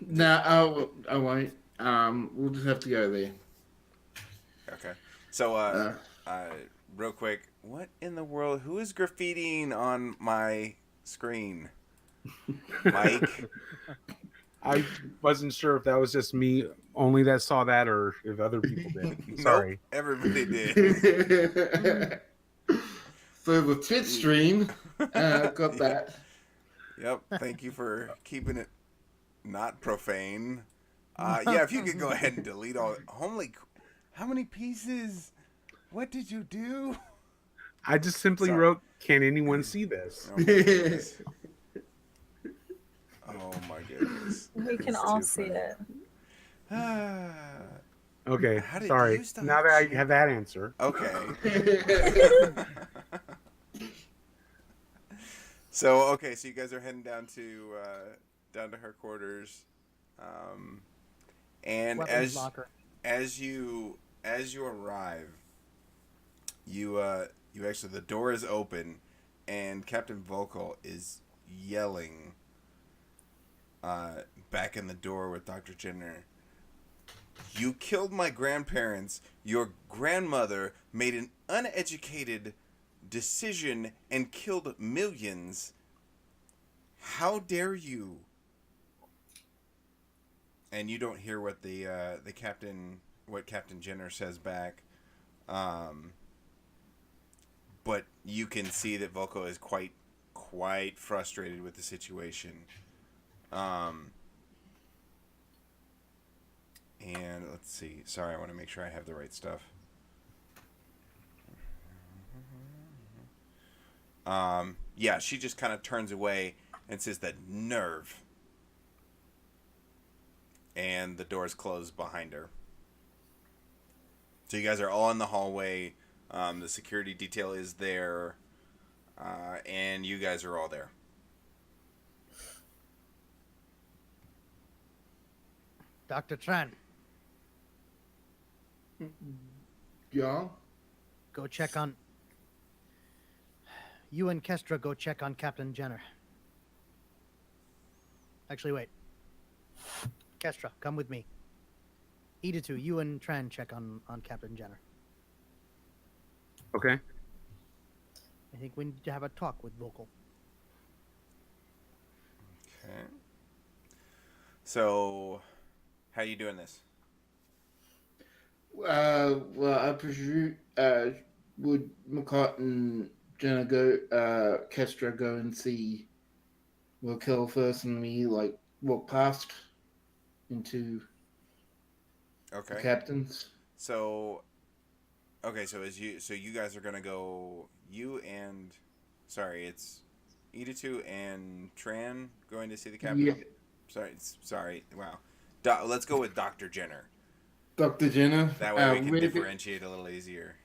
No, I won't. We'll just have to go there. Okay. So, real quick, what in the world? Who is graffitiing on my screen? Mike? I wasn't sure if that was just me only that saw that, or if other people did. Sorry. Nope, everybody did. So the Twitch stream got that. Yep. Thank you for keeping it not profane. Yeah, if you could go ahead and delete all. How many pieces? What did you do? I just simply Sorry. wrote, "Can anyone see this?" Oh my goodness. Oh my goodness. We can It's all too see funny. it. Okay, How did sorry. you stop Now that I sharing? have that answer, Okay. So you guys are heading down to her quarters, and Weapons locker. as you arrive, you actually, the door is open, and Captain Volkol is yelling back in the door with Dr. Jenner. You killed my grandparents. Your grandmother made an uneducated decision and killed millions. How dare you? And you don't hear what the captain, what Captain Jenner says back. But you can see that Volko is quite frustrated with the situation. And let's see. Sorry, I want to make sure I have the right stuff. Yeah, she just kind of turns away and says that nerve. And the doors close behind her. So you guys are all in the hallway. The security detail is there. And you guys are all there. Dr. Tran, Yeah. go check on. You and Kestra go check on Captain Jenner. Actually, wait. Kestra, come with me. Editu, you and Tran check on Captain Jenner. okay. I think we need to have a talk with Vocal. Okay. So, how are you doing this? Well, I presume would McCart and Jenna go, Kestra go and see Will Kill first, and we like walk past into Okay. the captains. So, okay, so you guys are gonna go. It's Editu and Tran going to see the captain. Yeah, Sorry. Wow. Let's go with Dr. Jenner. Dr. Jenna. That way we can differentiate a little easier.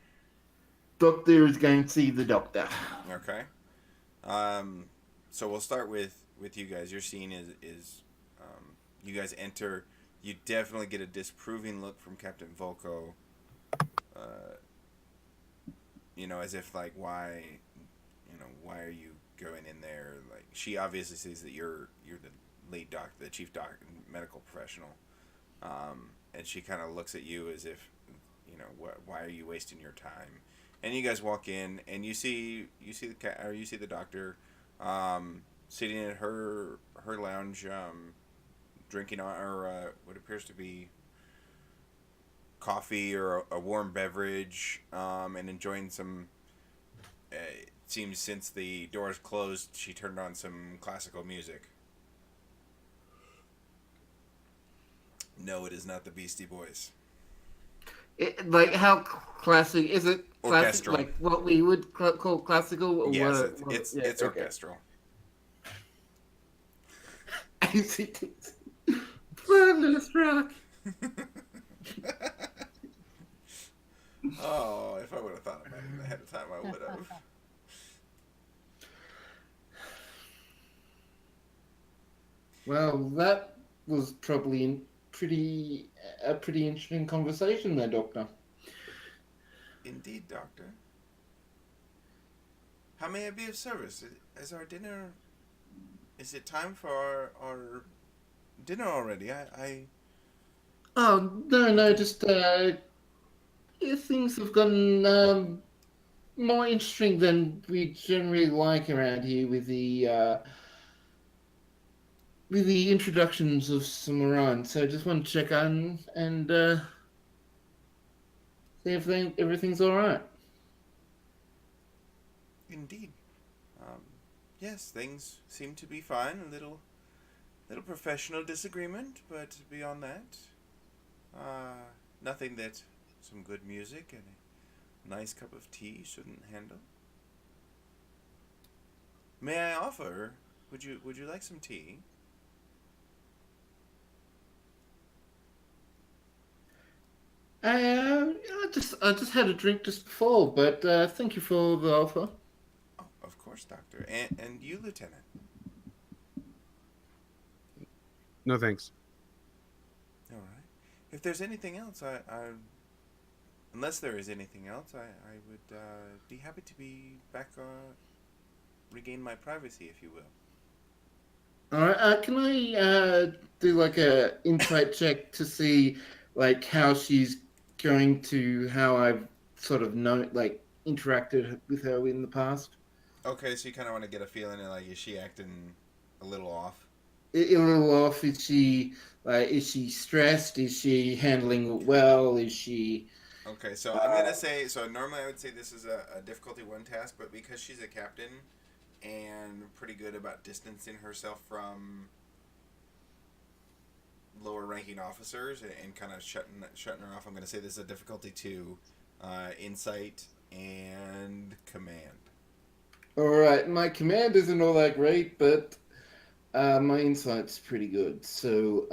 Doctor is going to see the doctor. Okay. So we'll start with you guys. Your scene is you guys enter. You definitely get a disapproving look from Captain Volko. As if like, why are you going in there? Like, she obviously sees that you're the lead doctor, the chief doctor, medical professional, and she kind of looks at you as if, why are you wasting your time? And you guys walk in, and you see the doctor, sitting at her lounge, drinking what appears to be coffee or a warm beverage, and enjoying some. It seems since the doors closed, she turned on some classical music. No, it is not the Beastie Boys. Like, how classic is it? Classic, Orchestral. like what we would call classical? Or Yes, what, it's okay. orchestral. Fabulous rock. time I would have. Well, that was probably a pretty interesting conversation there, Doctor. Indeed, Doctor. How may I be of service? Is our dinner... Is it time for our dinner already? Oh, no, just yeah, things have gotten more interesting than we generally like around here with the introductions of some Orion. So I just want to check on and see if everything's all right. Indeed. Um, yes, things seem to be fine. Little professional disagreement, but beyond that, nothing that some good music and a nice cup of tea shouldn't handle. May I offer? Would you like some tea? I just had a drink just before, but thank you for the offer. Oh, of course, Doctor. And you, Lieutenant. No thanks. All right. If there's anything else, unless there is anything else, I would be happy to be back. Regain my privacy, if you will. All right, can I do like a insight check to see like how she's going to how I've sort of known like interacted with her in the past? Okay, so you kind of want to get a feeling of like, is she acting a little off? A little off. Is she stressed? Is she handling it well? Is she? Okay, so I'm gonna say so. Normally, I would say this is a difficulty one task, but because she's a captain and pretty good about distancing herself from lower ranking officers and kind of shutting her off, I'm gonna say this is a difficulty two, insight and command. All right, my command isn't all that great, but my insight's pretty good. So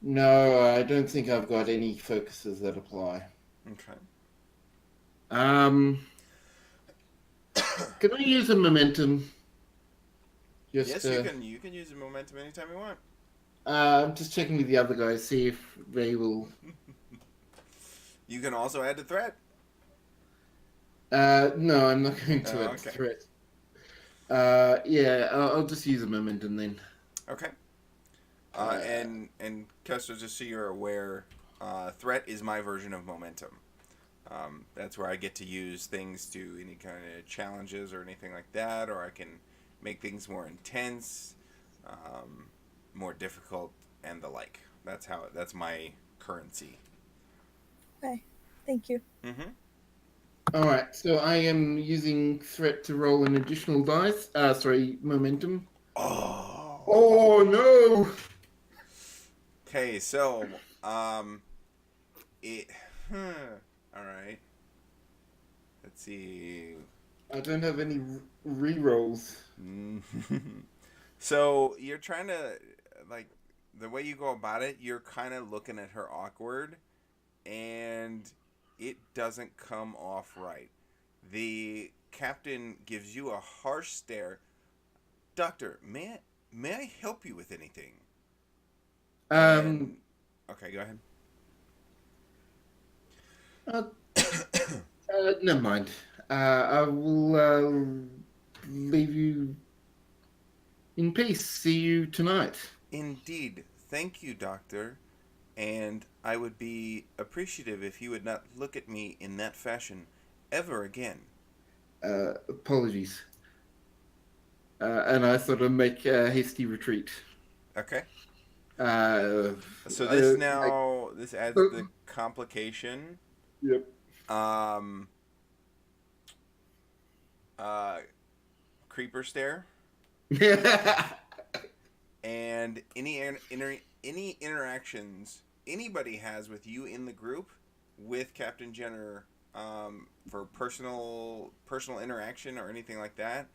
no, I don't think I've got any focuses that apply. Okay. Um, can I use a momentum? Just Yes, you can. You can use the momentum anytime you want. I'm just checking with the other guys, see if they will. You can also add the threat. No, I'm not going to Oh, add okay. threat. Yeah, I'll just use a momentum then. Okay. And Kessler, just so you're aware, threat is my version of momentum. That's where I get to use things to any kind of challenges or anything like that, or I can make things more intense, more difficult, and the like. That's my currency. Okay, thank you. Mm-hmm. All right, so I am using threat to roll an additional dice. Sorry, momentum. Oh. Oh no! Okay, so it. All right. Let's see. I don't have any re-rolls. So you're trying to like the way you go about it. You're kind of looking at her awkward, and it doesn't come off right. The captain gives you a harsh stare. Doctor, may I help you with anything? Um, And okay, go ahead. uh, never mind. I will leave you in peace. See you tonight. Indeed, thank you, Doctor. And I would be appreciative if you would not look at me in that fashion ever again. Apologies. And I sort of make a hasty retreat. Okay. Uh, So this like, this adds the complication. yep. Um. Creeper stare and any interactions anybody has with you in the group with Captain Jenner, for personal interaction or anything like that,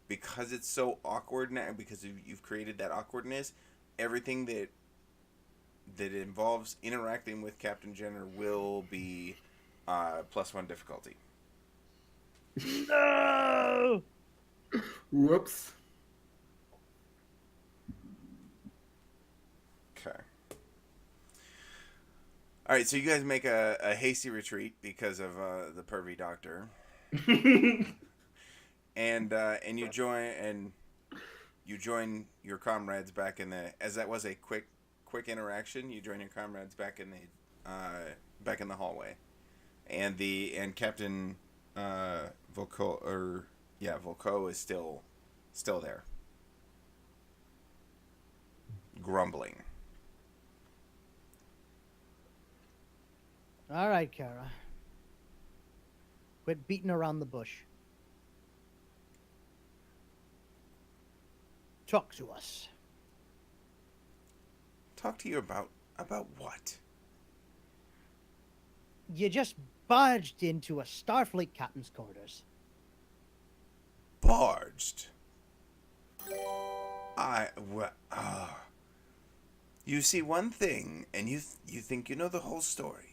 because it's so awkward now, because you've created that awkwardness, everything that involves interacting with Captain Jenner will be +1 difficulty. No! Whoops. Okay. All right, so you guys make a hasty retreat because of the pervy doctor, and you join your comrades back in the, as that was a quick interaction. You join your comrades back in the hallway, and Captain Volko is still there, grumbling. All right, Kara. Quit beating around the bush. Talk to us. Talk to you about what? You just barged into a Starfleet captain's quarters. Barged. You see one thing, and you think you know the whole story.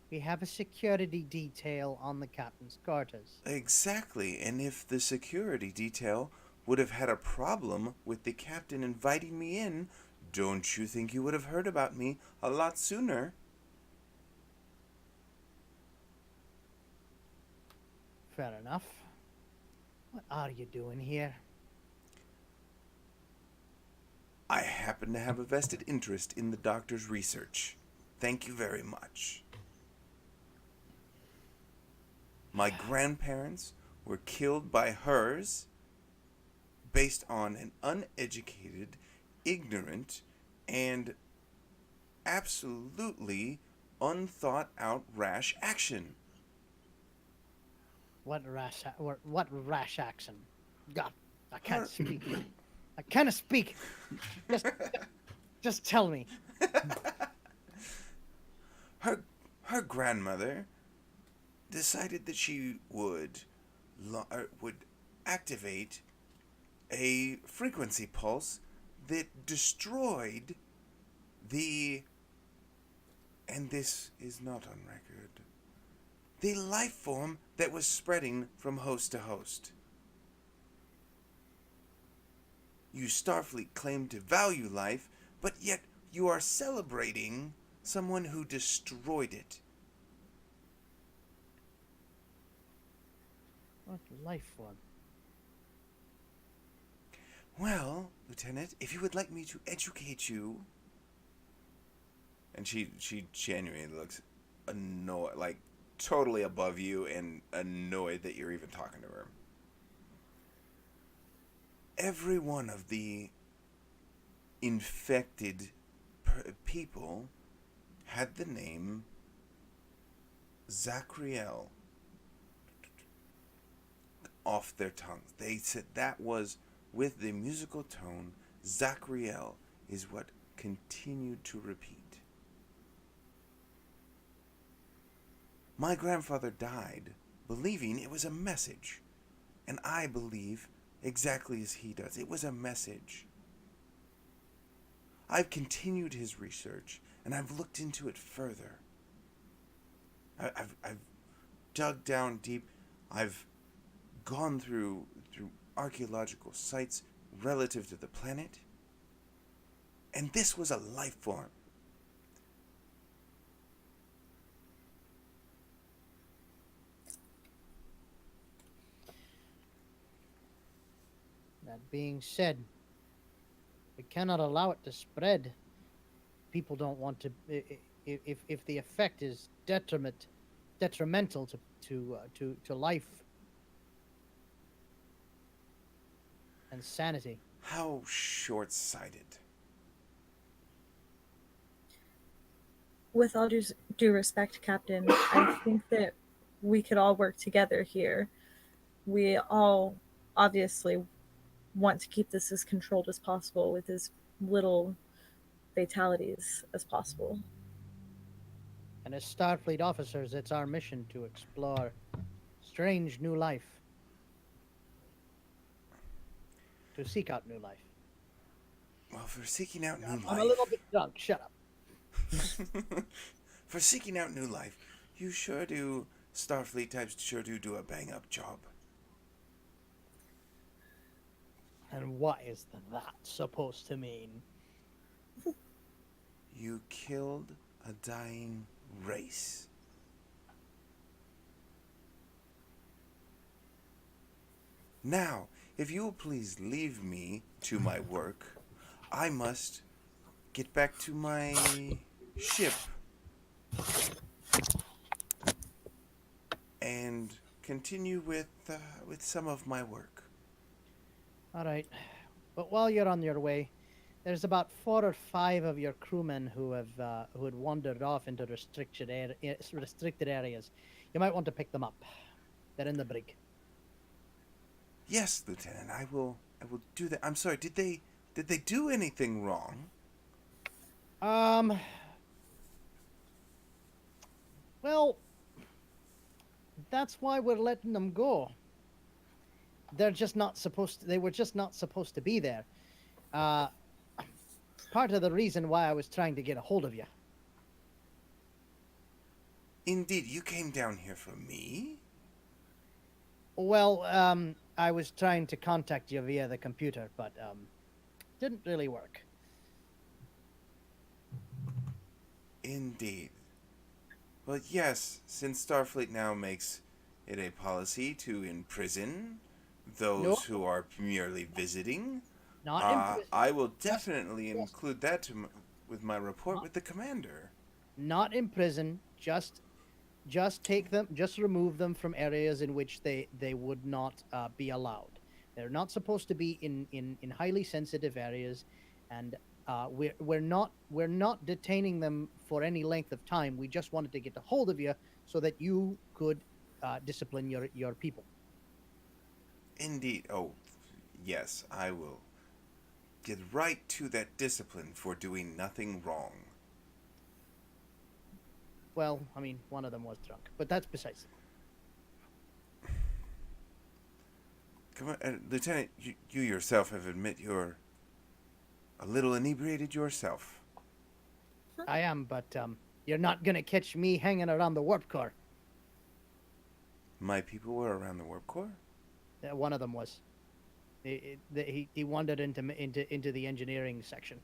We have a security detail on the captain's quarters. Exactly, and if the security detail would have had a problem with the captain inviting me in, don't you think you would have heard about me a lot sooner? Fair enough. What are you doing here? I happen to have a vested interest in the doctor's research. Thank you very much. My grandparents were killed by hers based on an uneducated, ignorant, and absolutely unthought out rash action. What rash action? God, I can't speak. I can't speak. Just tell me. Her grandmother decided that she would activate a frequency pulse that destroyed and this is not on record, the life form that was spreading from host to host. You Starfleet claim to value life, but yet you are celebrating someone who destroyed it. What life form? Well, Lieutenant, if you would like me to educate you. And she genuinely looks annoyed, like totally above you and annoyed that you're even talking to her. Every one of the infected people had the name Zachriel off their tongues. They said that was, with the musical tone, Zachriel is what continued to repeat. My grandfather died believing it was a message, and I believe exactly as he does. It was a message. I've continued his research, and I've looked into it further. I've dug down deep. I've gone through archaeological sites relative to the planet, and this was a life form. That being said, we cannot allow it to spread. People don't want to. If the effect is detrimental to life and sanity. How short-sighted. With all due respect, Captain, I think that we could all work together here. We all obviously want to keep this as controlled as possible with as little fatalities as possible. And as Starfleet officers, it's our mission to explore strange new life. To seek out new life. Well, for seeking out new life... I'm a little bit drunk. Shut up. For seeking out new life, You sure do. Starfleet types sure do a bang up job. And what is that supposed to mean? You killed a dying race. Now, if you will please leave me to my work, I must get back to my ship and continue with some of my work. All right. But while you're on your way, there's about 4 or 5 of your crewmen who had wandered off into restricted areas. You might want to pick them up. They're in the brig. Yes, Lieutenant, I will do that. I'm sorry, did they do anything wrong? Um. Well, that's why we're letting them go. They're just not supposed to, they were just not supposed to be there. Uh, Part of the reason why I was trying to get a hold of you. Indeed, you came down here for me? Well, I was trying to contact you via the computer, but didn't really work. Indeed. Well, yes, since Starfleet now makes it a policy to imprison those Nope. who are merely visiting, Not in prison. I will definitely include that with my report with the commander. Not in prison. Just take them. Just remove them from areas in which they would not be allowed. They're not supposed to be in highly sensitive areas, and we're not detaining them for any length of time. We just wanted to get a hold of you so that you could discipline your people. Indeed. Oh, yes, I will get right to that discipline for doing nothing wrong. Well, I mean, one of them was drunk, but that's besides the point. Come on, Lieutenant, you yourself have admit you're a little inebriated yourself. I am, but you're not gonna catch me hanging around the warp core. My people were around the warp core? One of them was. He wandered into the engineering section.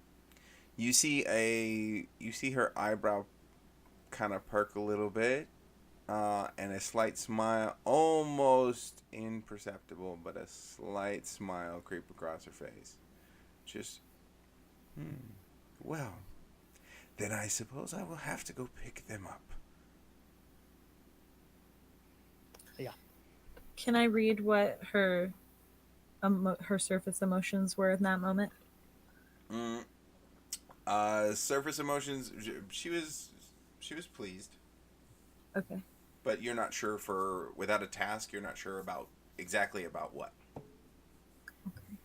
You see her eyebrow kind of perk a little bit, and a slight smile, almost imperceptible, but a slight smile creep across her face. Just, well, then I suppose I will have to go pick them up. Yeah. Can I read what her surface emotions were in that moment? Surface emotions. She was pleased, Mm-hmm. Okay. but you're not sure without a task. You're not sure exactly about what. Okay.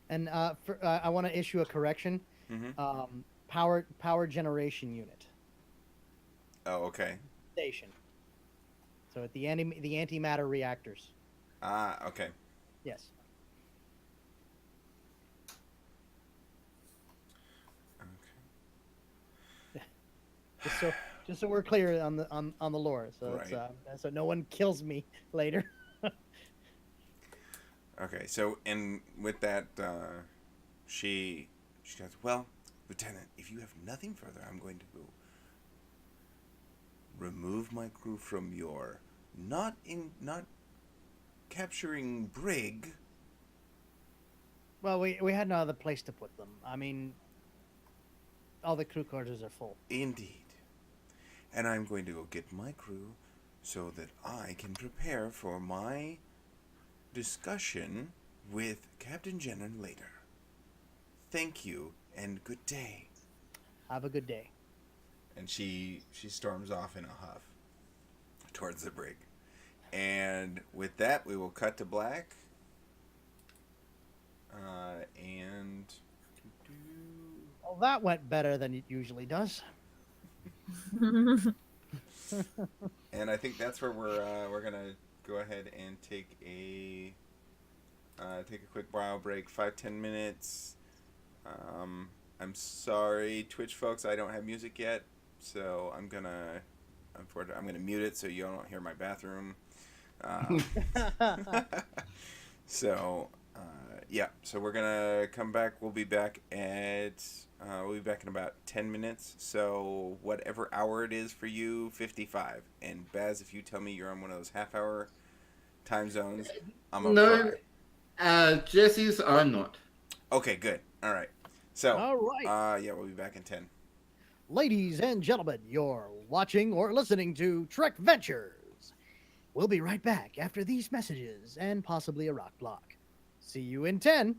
And I want to issue a correction. Mm-hmm. Power generation unit Oh, okay. station. So at the antimatter reactors. Ah, okay. Yes. Just so we're clear on the lore, so Right. so no one kills me later. Okay. So, and with that, she goes, "Well, Lieutenant, if you have nothing further, I'm going to go remove my crew from your not capturing brig." Well, we had no other place to put them. I mean, all the crew quarters are full. Indeed. And I'm going to go get my crew so that I can prepare for my discussion with Captain Jenner later. Thank you and good day. Have a good day. And she storms off in a huff towards the brig. And with that, we will cut to black. And Well, that went better than it usually does. and I think that's where we're gonna go ahead and take a quick bio break, 5-10 minutes. I'm sorry, Twitch folks, I don't have music yet, so I'm gonna unfortunately, I'm going to mute it so you don't hear my bathroom. Um, so yeah, so we're gonna come back. We'll be back at we'll be back in about 10 minutes. So whatever hour it is for you, 55. And Baz, if you tell me you're on one of those half-hour time zones, I'm gonna No, cry. Jesse's, I'm not. Okay, good. All right. So All right. yeah, we'll be back in 10. Ladies and gentlemen, you're watching or listening to Trek Ventures. We'll be right back after these messages and possibly a rock block. See you in 10.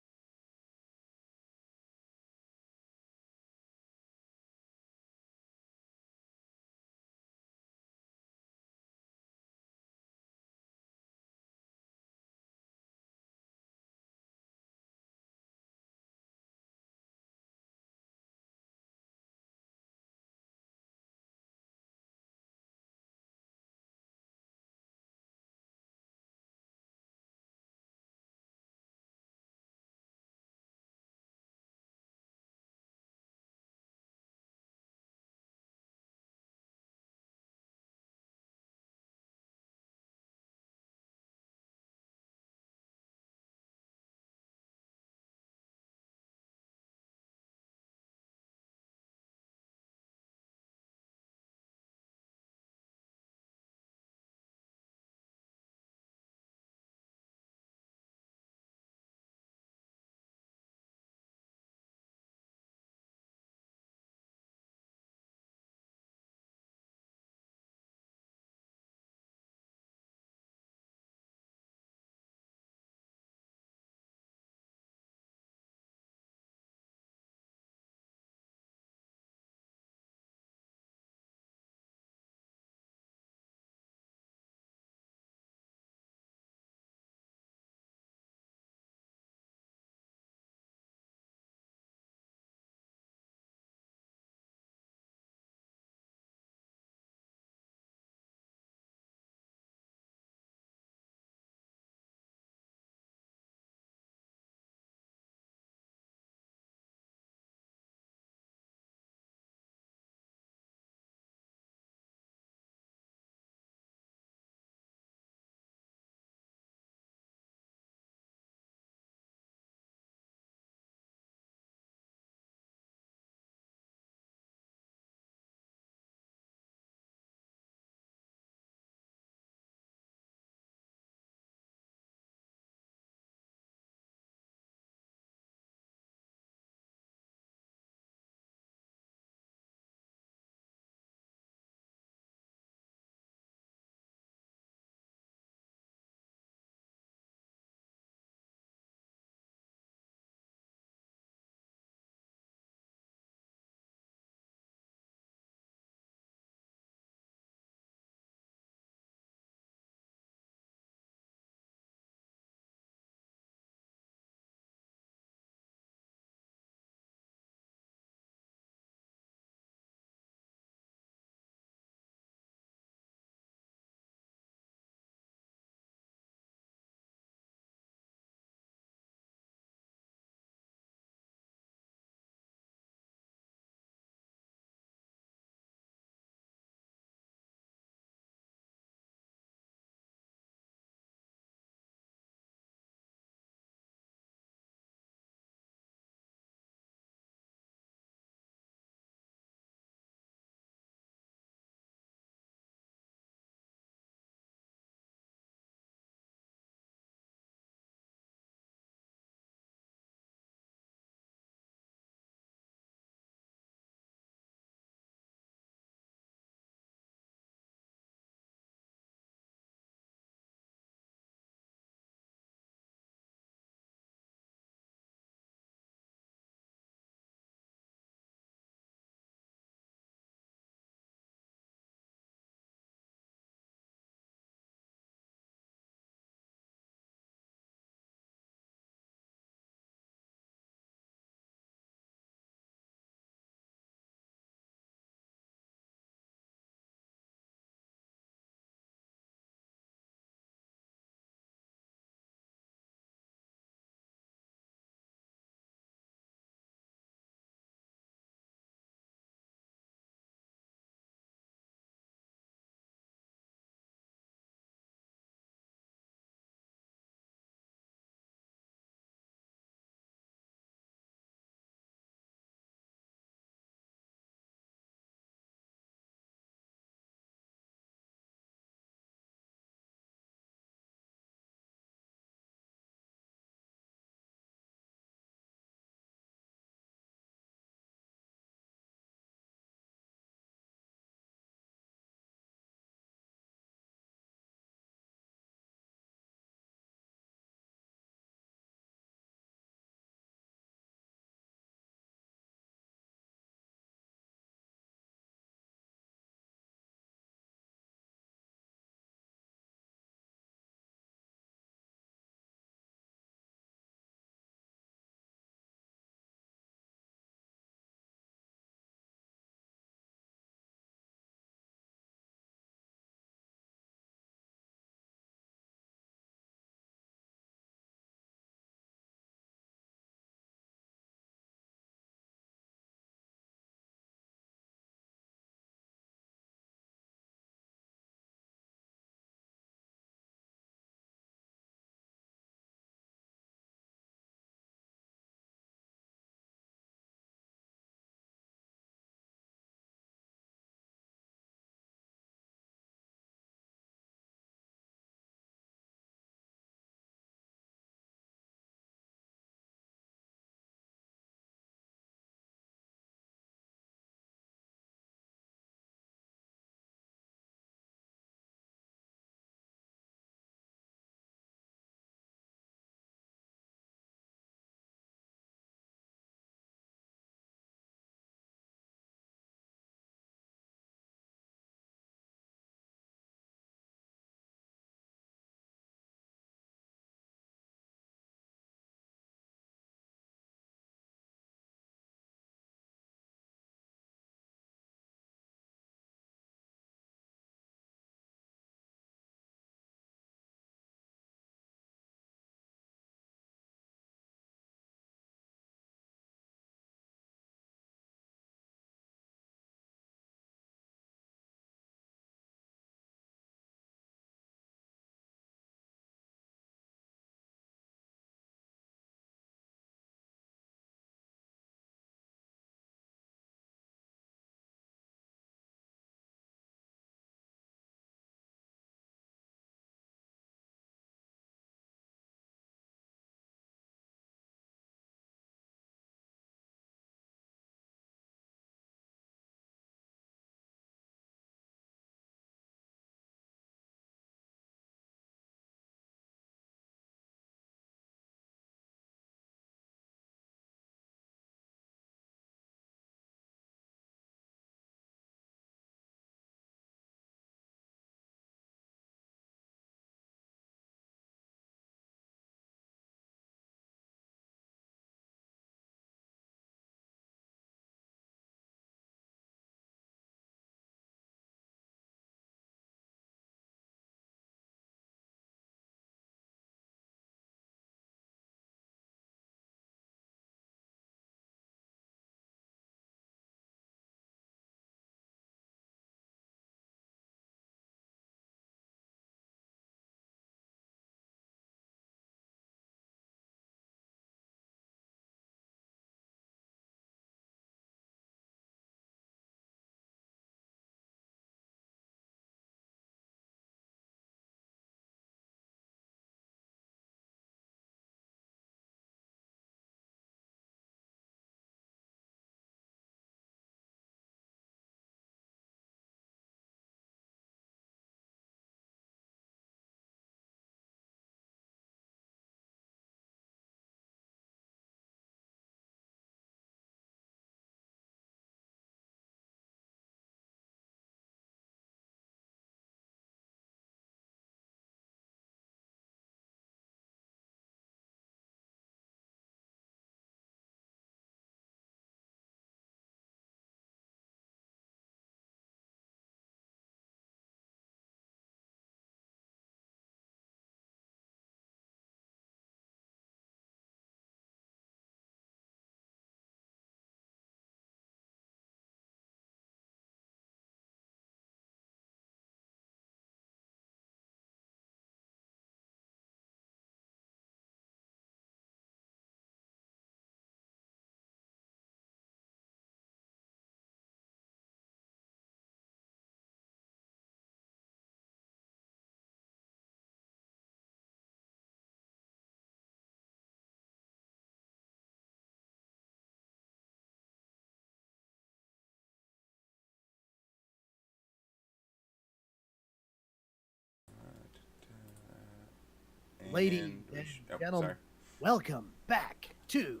Ladies and gentlemen, welcome back to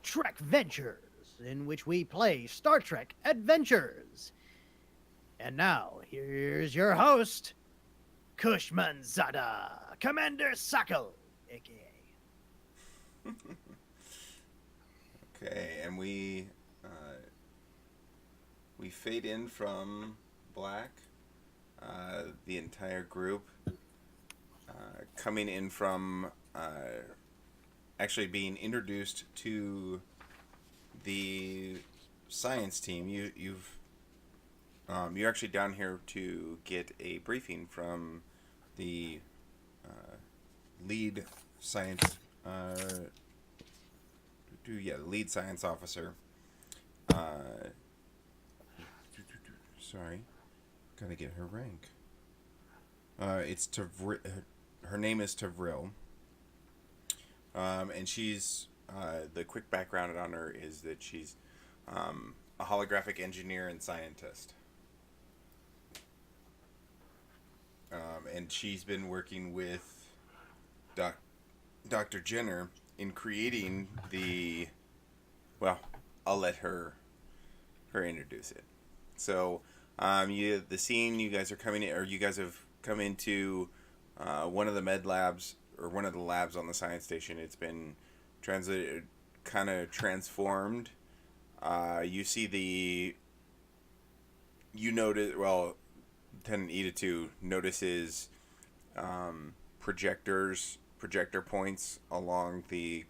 Trek Ventures, in which we play Star Trek Adventures. And now, here's your host, Kushman Zada, Commander Sako, aka. Okay, and we fade in from black, the entire group, coming in from actually being introduced to the science team. You're actually down here to get a briefing from the lead science lead science officer. Sorry, gotta get her rank. It's her name is Tavril. And she's the quick background on her is that she's a holographic engineer and scientist. And she's been working with Dr. Jenner in creating I'll let her introduce it. So, the scene you guys are coming in, or you guys have come into one of the med labs, or one of the labs on the science station. It's been translated, kind of transformed. You see Lieutenant Ida2 notices projector points along the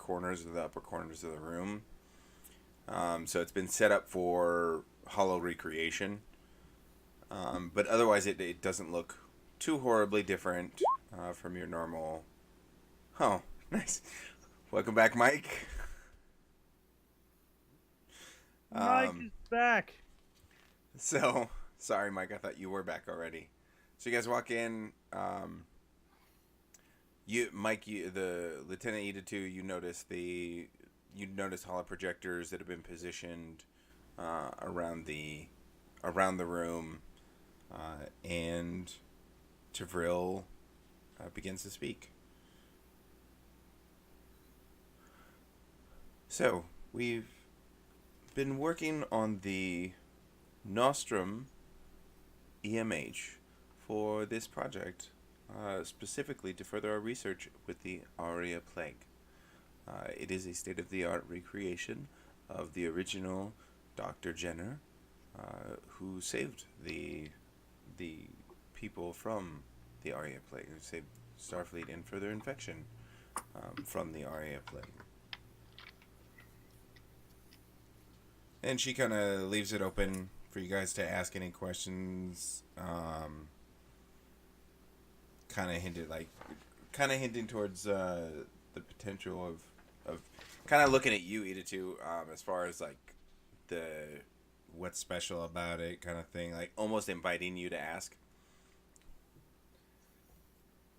upper corners of the room. So it's been set up for holo recreation. But otherwise it doesn't look too horribly different from your normal... Oh, nice. Welcome back, Mike. Mike is back. So, sorry, Mike. I thought you were back already. So you guys walk in. The Lieutenant Ida2, you notice holo projectors that have been positioned around the room, and Tavril begins to speak. So, we've been working on the Nostrum EMH for this project, specifically to further our research with the Arias Plague. It is a state-of-the-art recreation of the original Dr. Jenner, who saved the people from the Arias Plague, who saved Starfleet and further infection from the Arias Plague. And she kind of leaves it open for you guys to ask any questions. Kind of hinting towards the potential of kind of looking at you, Ida2, as far as like the what's special about it kind of thing, like almost inviting you to ask,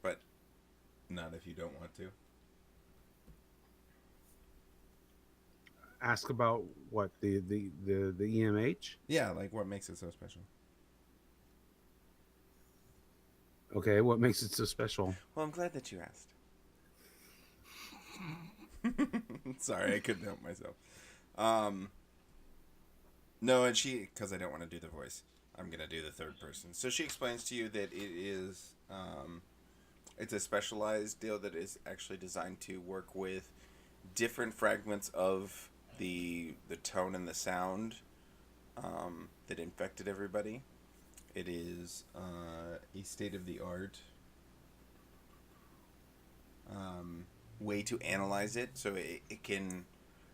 but not if you don't want to. Ask about what the EMH? Yeah, like what makes it so special. Okay, what makes it so special? Well, I'm glad that you asked. Sorry, I couldn't help myself. No, and because I don't want to do the voice, I'm gonna do the third person. So she explains to you that it is, it's a specialized deal that is actually designed to work with different fragments of the tone and the sound that infected everybody. It is a state-of-the-art way to analyze it, so it can.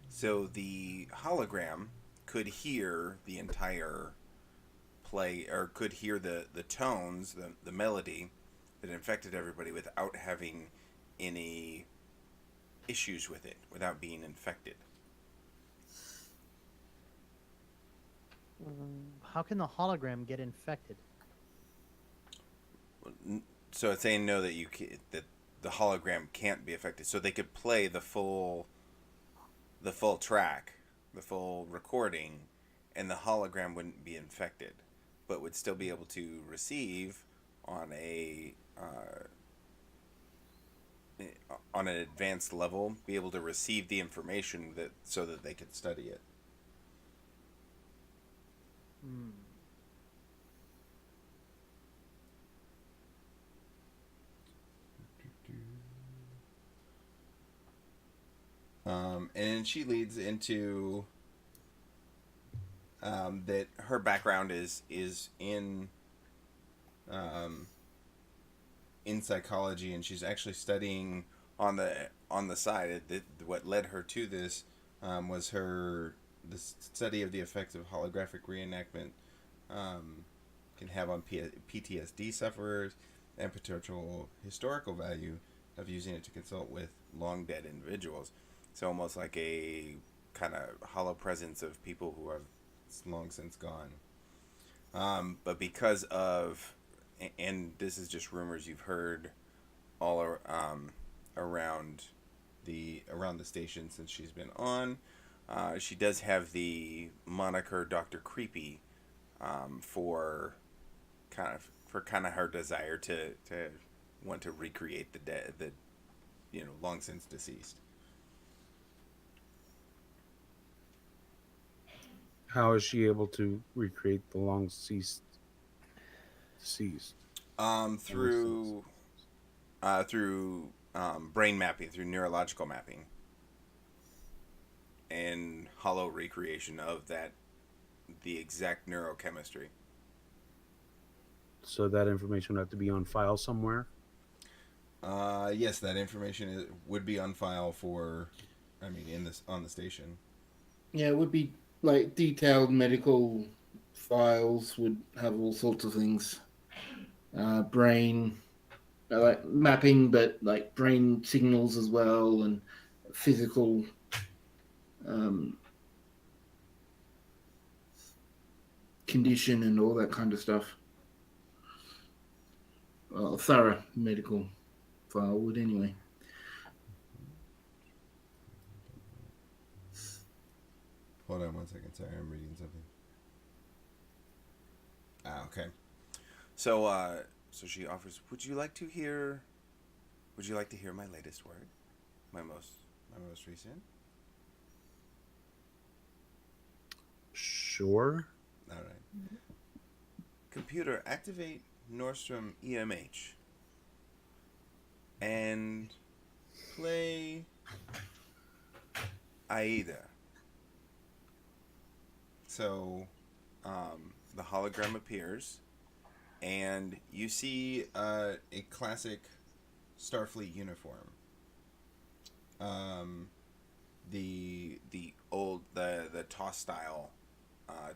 So the hologram could hear the entire play, or could hear the tones, the melody that infected everybody without having any issues with it, without being infected. How can the hologram get infected? So it's saying no, that that the hologram can't be affected. So they could play the full track, the full recording, and the hologram wouldn't be infected, but would still be able to receive on a on an advanced level, be able to receive the information that so that they could study it. Hmm. And she leads into that her background is um, in psychology, and she's actually studying on the side. What led her to this was the study of the effects of holographic reenactment um, can have on PTSD sufferers, and potential historical value of using it to consult with long dead individuals. So almost like a kind of hollow presence of people who have long since gone. But because of, and this is just rumors you've heard around the station since she's been on. She does have the moniker Doctor Creepy for kind of her desire to want to recreate the long since deceased. How is she able to recreate the long deceased? Through brain mapping, through neurological mapping, and hollow recreation of the exact neurochemistry. So that information would have to be on file somewhere. Yes, that information would be on file on the station. Yeah, it would be like detailed medical files would have all sorts of things. Brain, like mapping, but like brain signals as well, and physical um, condition and all that kind of stuff. Well, a thorough medical file would anyway. Hold on 1 second. Sorry, I'm reading something. Okay. So she offers. Would you like to hear? Would you like to hear my latest word? My most recent. Sure. All right. Computer, activate Nostrum EMH and play Aida. So, the hologram appears, and you see a classic Starfleet uniform. The TOS style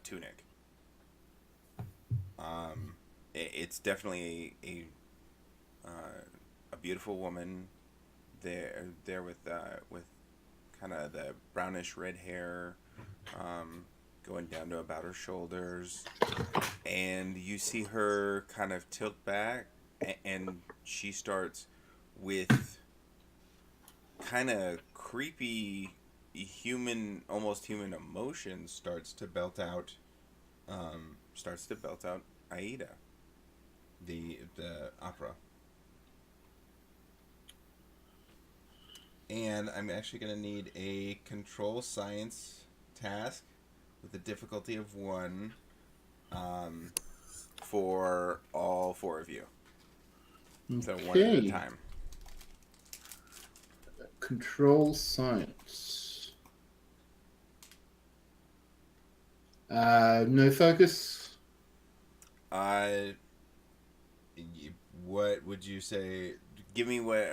tunic. It's definitely a beautiful woman there with kind of the brownish red hair going down to about her shoulders, and you see her kind of tilt back, and she starts with kind of creepy almost human emotion starts to belt out Aida, the opera. And I'm actually going to need a control science task with a difficulty of 1 for all 4 of you. So 1 at a time. Control science. No focus. What would you say? Give me what...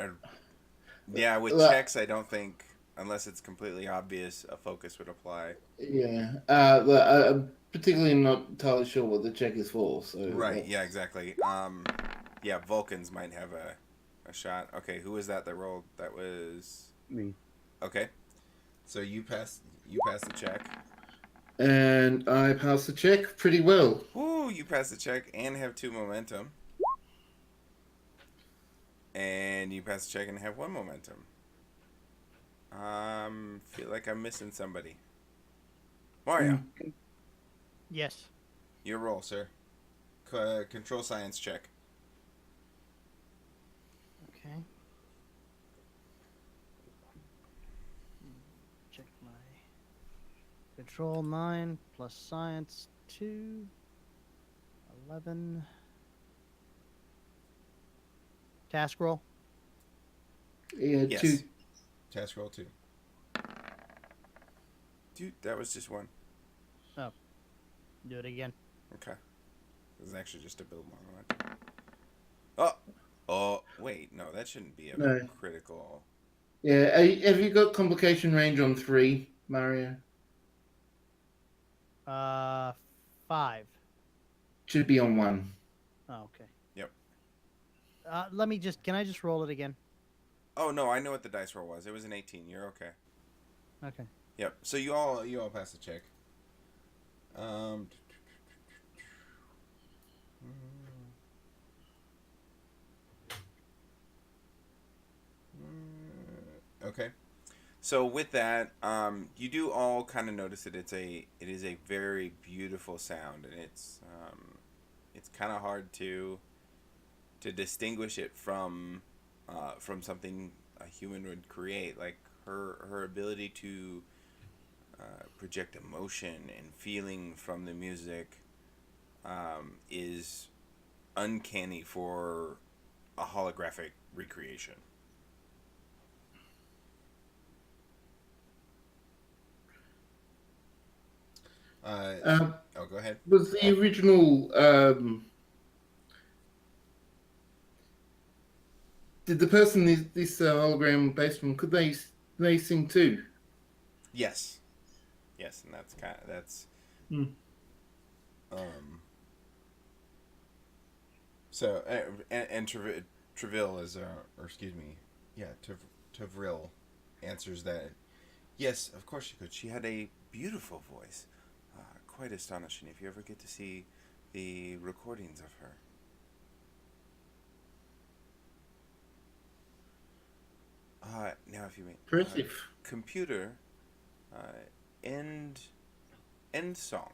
Yeah, with Well, checks, I don't think, unless it's completely obvious, a focus would apply. Yeah. I'm particularly not entirely sure what the check is for. So Right, yeah, exactly. Yeah, Vulcans might have a shot. Okay, who was that rolled? That was... Me. Okay. So you pass the check. And I pass the check pretty well. Woo, you pass the check and have 2 momentum. And you pass the check and have 1 momentum. Feel like I'm missing somebody. Mario, Yes. your roll, sir. Control science check. Okay. Control 9 plus science 2. 11. Task roll. Yeah, Yes. 2. Task roll 2. Dude, that was just one. Oh. Do it again. Okay. This is actually just a build model. Oh! Oh, wait. No, that shouldn't be a No. critical. Yeah, have you got complication range on 3, Mario? 5. Should be on 1. Oh, okay. Yep. Can I just roll it again? Oh, no, I know what the dice roll was. It was an 18. You're okay. Okay. Yep. So you all passed the check. Okay. So with that, you do all kind of notice that it is a very beautiful sound, and it's kind of hard to distinguish it from something a human would create. Like her ability to project emotion and feeling from the music is uncanny for a holographic recreation. Go ahead. Was the original did the person this hologram based on, could they sing too? Yes, and that's Hmm. So and Treville is or excuse me, yeah, Tavril answers that. Yes, of course she could. She had a beautiful voice, quite astonishing. If you ever get to see the recordings of her. Now if you mean Impressive. computer, end song,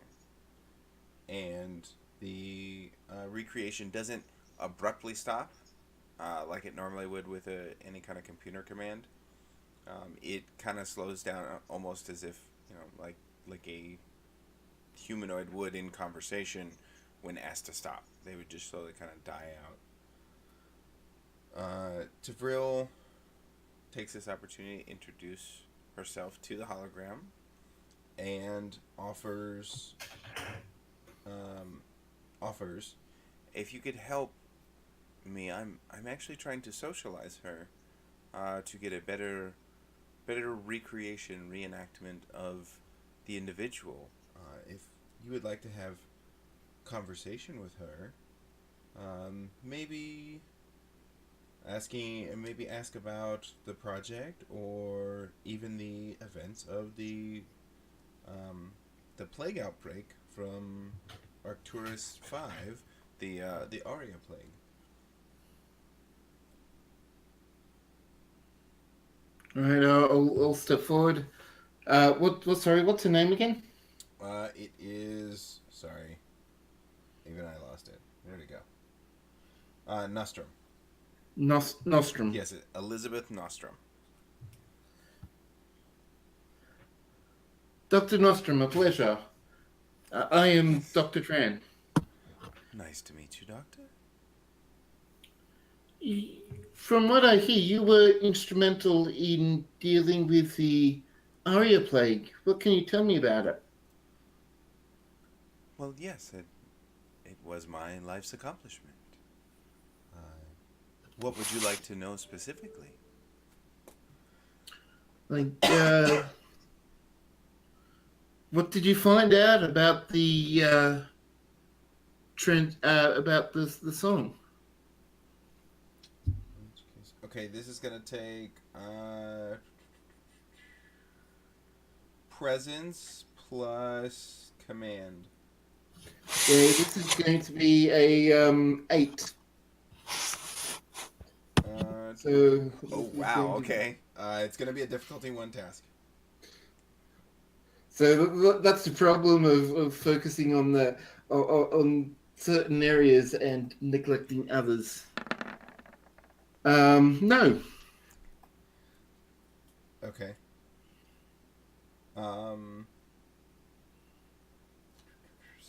and the recreation doesn't abruptly stop, like it normally would with any kind of computer command. It kind of slows down almost as if like a humanoid would in conversation when asked to stop. They would just slowly kind of die out. Tavril takes this opportunity to introduce herself to the hologram and offers if you could help me. I'm actually trying to socialize her to get a better recreation reenactment of the individual. If you would like to have conversation with her, maybe ask about the project or even the events of the plague outbreak from Arcturus 5, the Arias Plague. All right, I'll step forward. What's her name again? It is, sorry, even I lost it. Where'd it go? Nostrum. Nostrum. Yes, Elizabeth Nostrum. Dr. Nostrum, a pleasure. I am Yes. Dr. Tran. Nice to meet you, Doctor. From what I hear, you were instrumental in dealing with the Arias Plague. What can you tell me about it? Well, yes, it was my life's accomplishment. What would you like to know specifically? Like, what did you find out about the about the song? Okay, this is gonna take presence plus command. Yeah, this is going to be a 8. So. Oh wow. Okay. It's gonna be a difficulty 1 task. So that's the problem of focusing on on certain areas and neglecting others. No. Okay.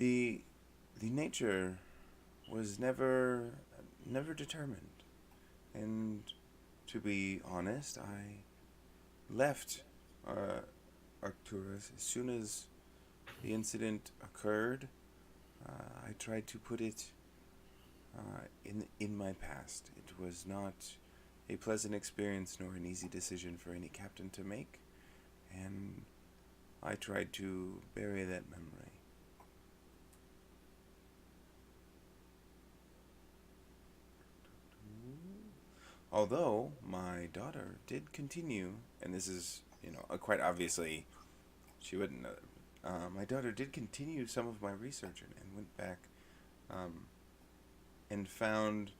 The the nature was never determined. And to be honest, I left Arcturus as soon as the incident occurred. I tried to put it in my past. It was not a pleasant experience nor an easy decision for any captain to make, and I tried to bury that memory. Although my daughter did continue, and this is, quite obviously, she wouldn't know. My daughter did continue some of my research and went back and found,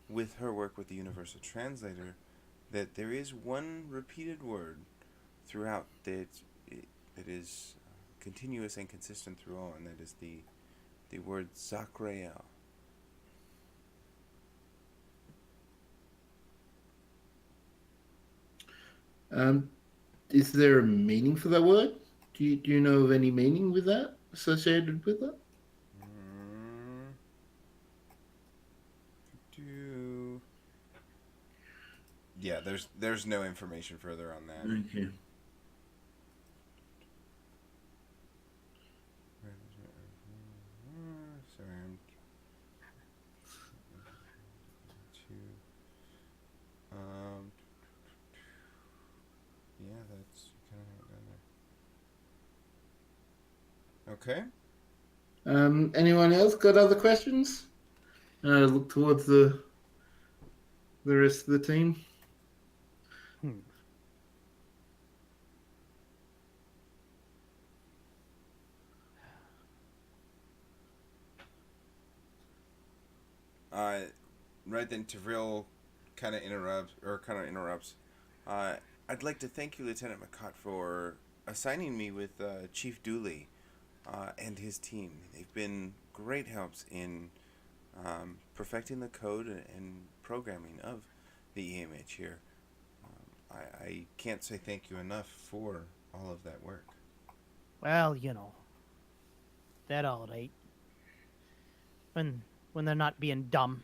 with her work with the Universal Translator, that there is one repeated word throughout that is continuous and consistent through all, and that is the word Zakreel. Um, is there a meaning for that word? Do you know of any meaning with that associated with that? Do Yeah, there's no information further on that. Okay. Sorry, I'm yeah, that's kind of done there. Okay. Anyone else got other questions? Look towards the rest of the team. Hmm. Right then, Tavril kind of interrupts. I'd like to thank you, Lieutenant McCott, for assigning me with Chief Dooley and his team. They've been great helps in perfecting the code and programming of the EMH here. I can't say thank you enough for all of that work. Well, that all right. When they're not being dumb.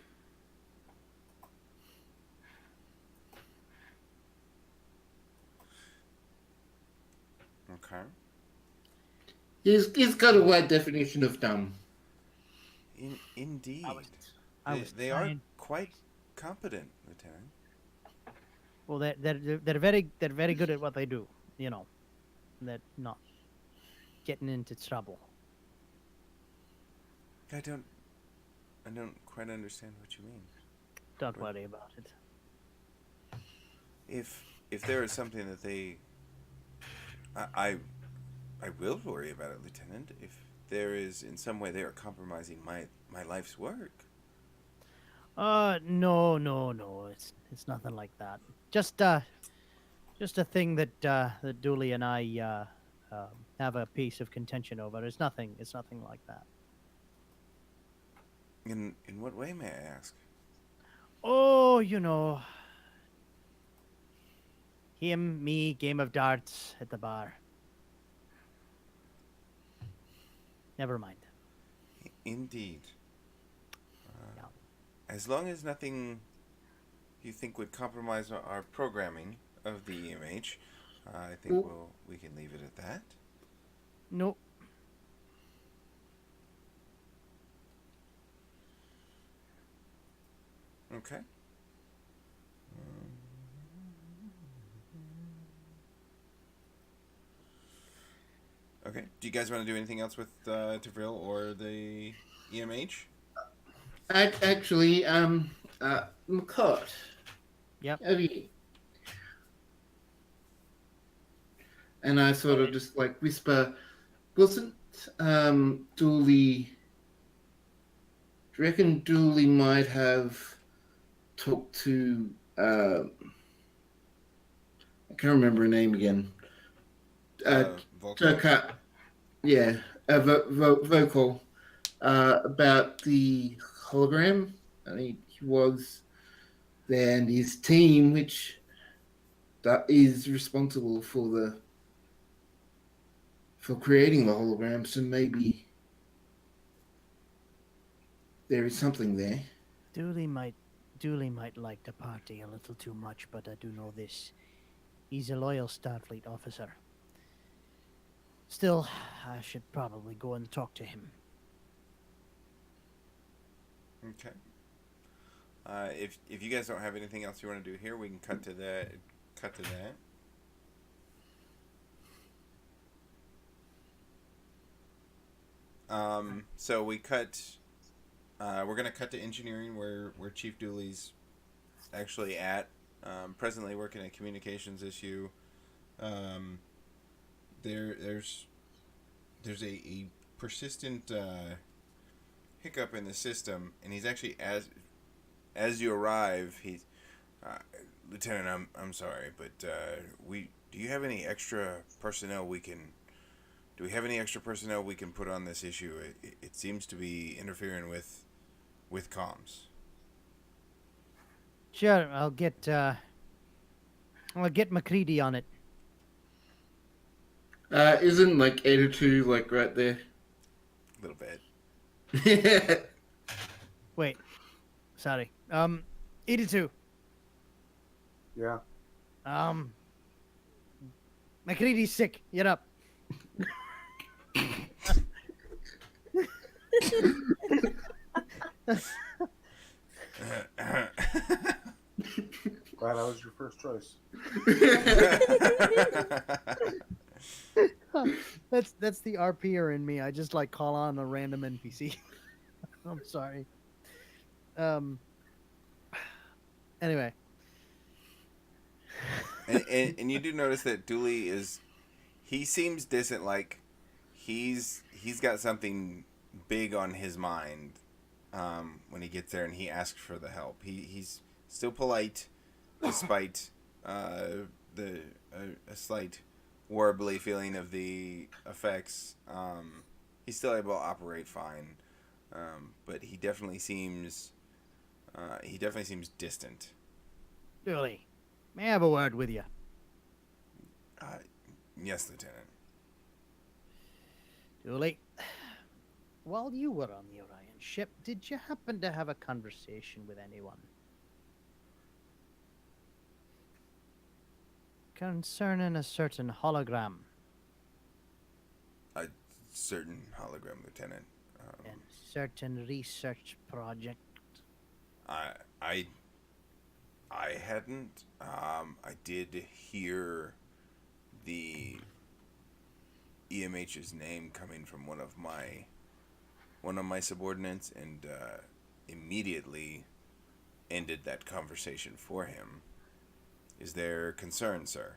Okay. He's got a wide definition of dumb. Indeed. I was They are trying. quite competent, Lieutenant. Well, they're very good at what they do. They're not getting into trouble. I don't quite understand what you mean. Don't worry about it. If there is something that I will worry about it, Lieutenant. If there is in some way they are compromising my life's work. No. It's nothing like that. Just a thing that Dooley and I have a piece of contention over. It's nothing like that. In what way, may I ask? Oh, him, me, game of darts at the bar. Never mind. Indeed. Yeah. As long as nothing you think would compromise our programming of the EMH, I think we can leave it at that. Nope. Okay. Okay. Do you guys want to do anything else with Tavril or the EMH? Actually, McCott. Yep. Have you? And I sort of just like whisper, wasn't Dooley? Do you reckon Dooley might have talked to? I can't remember her name again. Volko? Capt. Yeah, vocal about the hologram. I mean, he was there, and his team, which that is responsible for creating the hologram. So maybe there is something there. Dooley might like the party a little too much, but I do know this. He's a loyal Starfleet officer. Still, I should probably go and talk to him. Okay. If you guys don't have anything else you want to do here, we can cut to that. Cut to that. So we cut. We're gonna cut to engineering, where Chief Dooley's actually at. Presently working a communications issue. There's a persistent hiccup in the system, and he's actually as you arrive, he's Lieutenant. I'm sorry, but do you have any extra personnel we can? Do we have any extra personnel we can put on this issue? It seems to be interfering with comms. Sure, I'll get McCready on it. Isn't like 8 or 2 like right there? A little bit. Wait, sorry. 82. Yeah. McCready's sick. Get up. Glad I was your first choice. That's the RPer in me. I just like call on a random NPC. I'm sorry. Anyway. and you do notice that Dooley he seems distant, like he's got something big on his mind when he gets there and he asks for the help. He's still polite despite a slight warbly feeling of the effects. He's still able to operate fine, but he definitely seems distant. Dooley, may I have a word with you? Yes, Lieutenant. Dooley, while you were on the Orion ship, did you happen to have a conversation with anyone concerning a certain hologram? A certain hologram, Lieutenant. And certain research project? I hadn't. I did hear the EMH's name coming from one of my subordinates, and immediately ended that conversation for him. Is there concern, sir?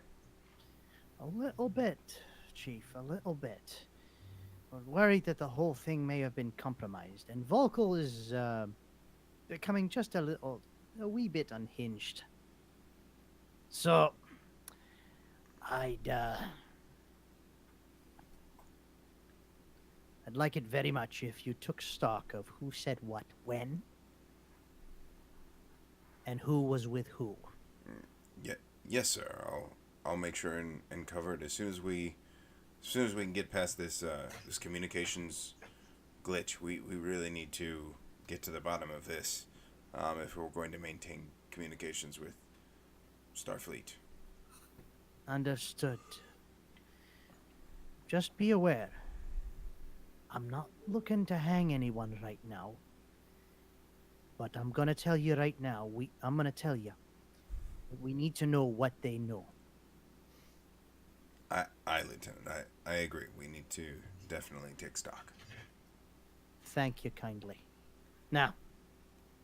A little bit, Chief, a little bit. We're worried that the whole thing may have been compromised, and Volkel is becoming just a wee bit unhinged. So, I'd like it very much if you took stock of who said what when, and who was with who. Yes, sir. I'll make sure and cover it as soon as we can get past this communications glitch. We really need to get to the bottom of this if we're going to maintain communications with Starfleet. Understood. Just be aware. I'm not looking to hang anyone right now. But I'm going to tell you right now, I'm going to tell you. We need to know what they know. Lieutenant, I agree. We need to definitely take stock. Thank you kindly. Now,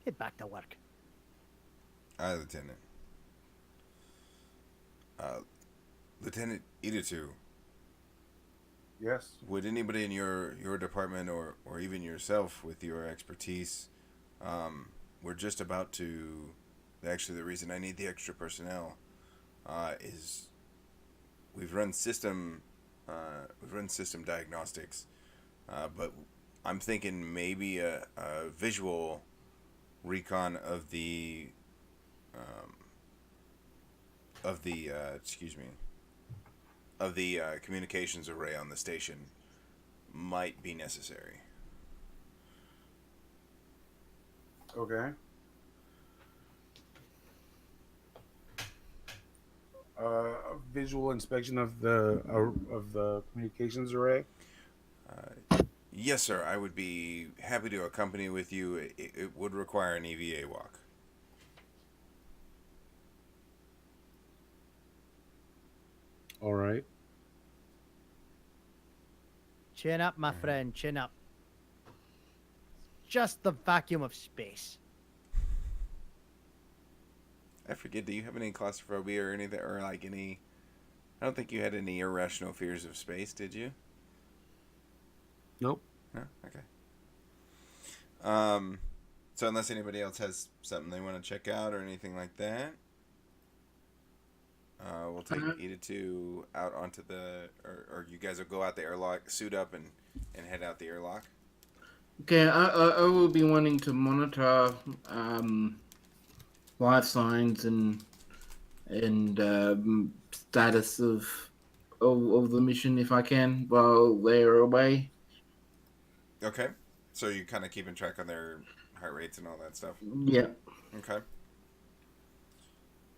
get back to work. Aye, Lieutenant. Lieutenant Iritu, Yes. would anybody in your department or even yourself with your expertise, we're just about to, actually the reason I need the extra personnel is we've run system diagnostics, but I'm thinking maybe a visual recon of the communications array on the station might be necessary. Okay. A visual inspection of the communications array. Yes, sir. I would be happy to accompany with you. It would require an EVA walk. All right. Chin up, my friend. Chin up. Just the vacuum of space. I forget. Do you have any claustrophobia or anything, or like any? I don't think you had any irrational fears of space, did you? Nope. No. Okay. So unless anybody else has something they want to check out or anything like that, we'll take Ida 2 out onto or you guys will go out the airlock, suit up, and head out the airlock. Okay, I will be wanting to monitor life signs and status of the mission if I can while they're away. Okay. So you're kind of keeping track on their heart rates and all that stuff. Yeah. Okay.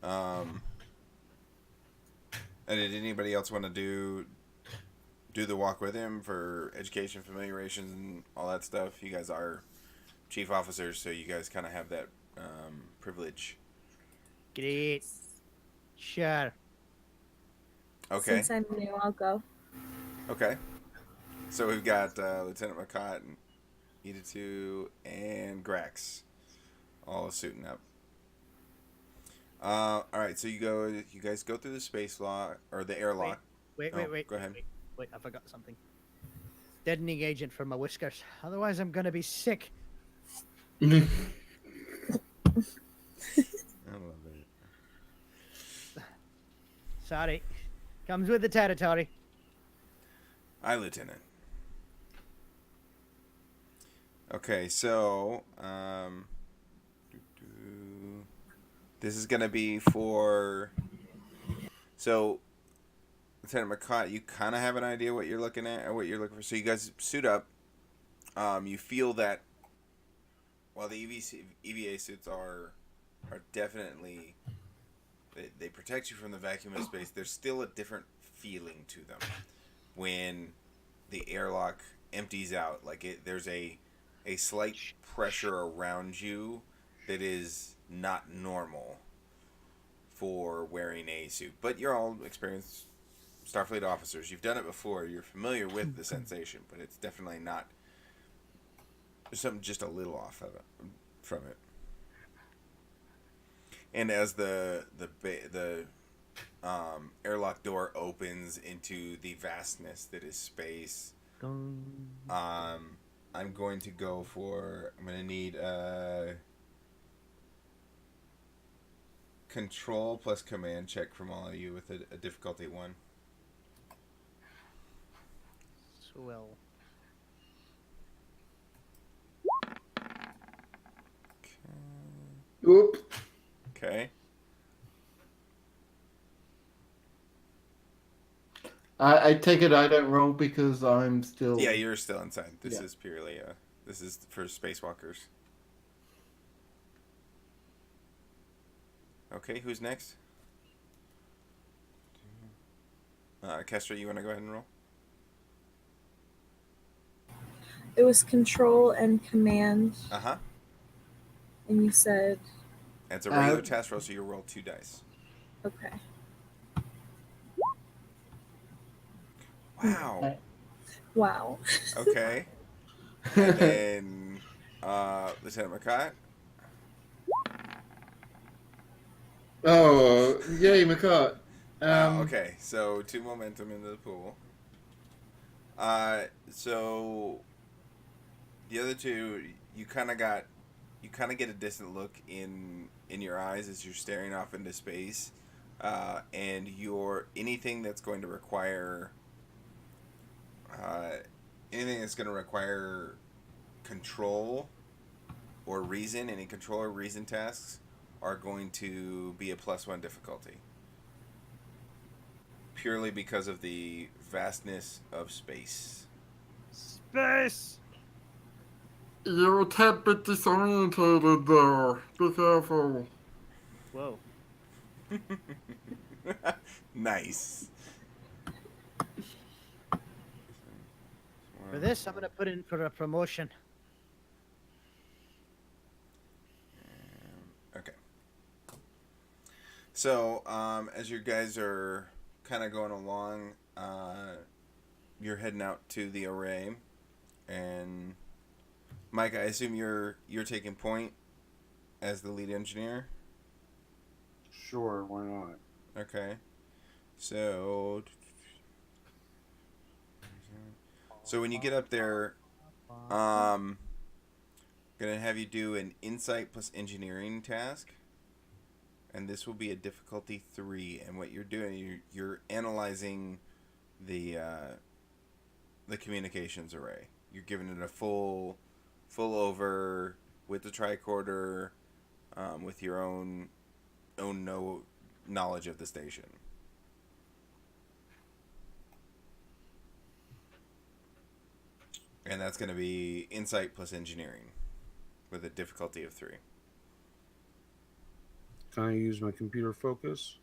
And did anybody else want to do the walk with him for education, familiarization, and all that stuff? You guys are chief officers, so you guys kind of have that privilege. Great. Sure. Okay. Since I'm new, I'll go. Okay. So we've got Lieutenant McCott and Ida 2 and Grax all suiting up. All right. So you guys go through the space law or the airlock. Wait. Go ahead. Wait, I forgot something. Deadening agent for my whiskers. Otherwise, I'm gonna be sick. I love it. Sorry. Comes with the territory. Aye, Lieutenant. Okay, so this is gonna be for. So, Lieutenant McCott, you kind of have an idea what you're looking at or what you're looking for. So you guys suit up. You feel that while the EVA suits are definitely they protect you from the vacuum of space, there's still a different feeling to them when the airlock empties out. Like there's a slight pressure around you that is not normal for wearing a suit. But you're all experienced Starfleet officers. You've done it before. You're familiar with the sensation, but it's definitely not. There's something just a little off of it, from it. And as the airlock door opens into the vastness that is space, I'm going to go for. I'm going to need control plus command check from all of you with a difficulty 1. Swell. Oop. Okay. I take it I don't roll because I'm still. Yeah, you're still inside. This Yeah. is purely this is for spacewalkers. Okay, who's next? Kestra, you want to go ahead and roll? It was control and command, Uh-huh. and you said, It's a regular task roll, so you roll 2 dice. okay. Wow. Wow. Okay. And then Lieutenant McCott. Oh, yay, McCart. Okay, so 2 momentum into the pool. So the other 2, you kind of get a distant look in your eyes as you're staring off into space, and anything that's going to require control or reason, any control or reason tasks are going to be a +1 difficulty. Purely because of the vastness of space. Space. You're a tad bit disorientated there. Be careful. Whoa. Nice. For this, I'm gonna put in for a promotion. Okay. So, as you guys are kind of going along, you're heading out to the array, and Mike, I assume you're taking point as the lead engineer. Sure, why not? Okay. So, when you get up there, gonna have you do an insight plus engineering task, and this will be a difficulty 3. And what you're doing, you're analyzing the communications array. You're giving it a full over with the tricorder, with your own knowledge of the station. And that's going to be insight plus engineering with a difficulty of 3. Can I use my computer focus?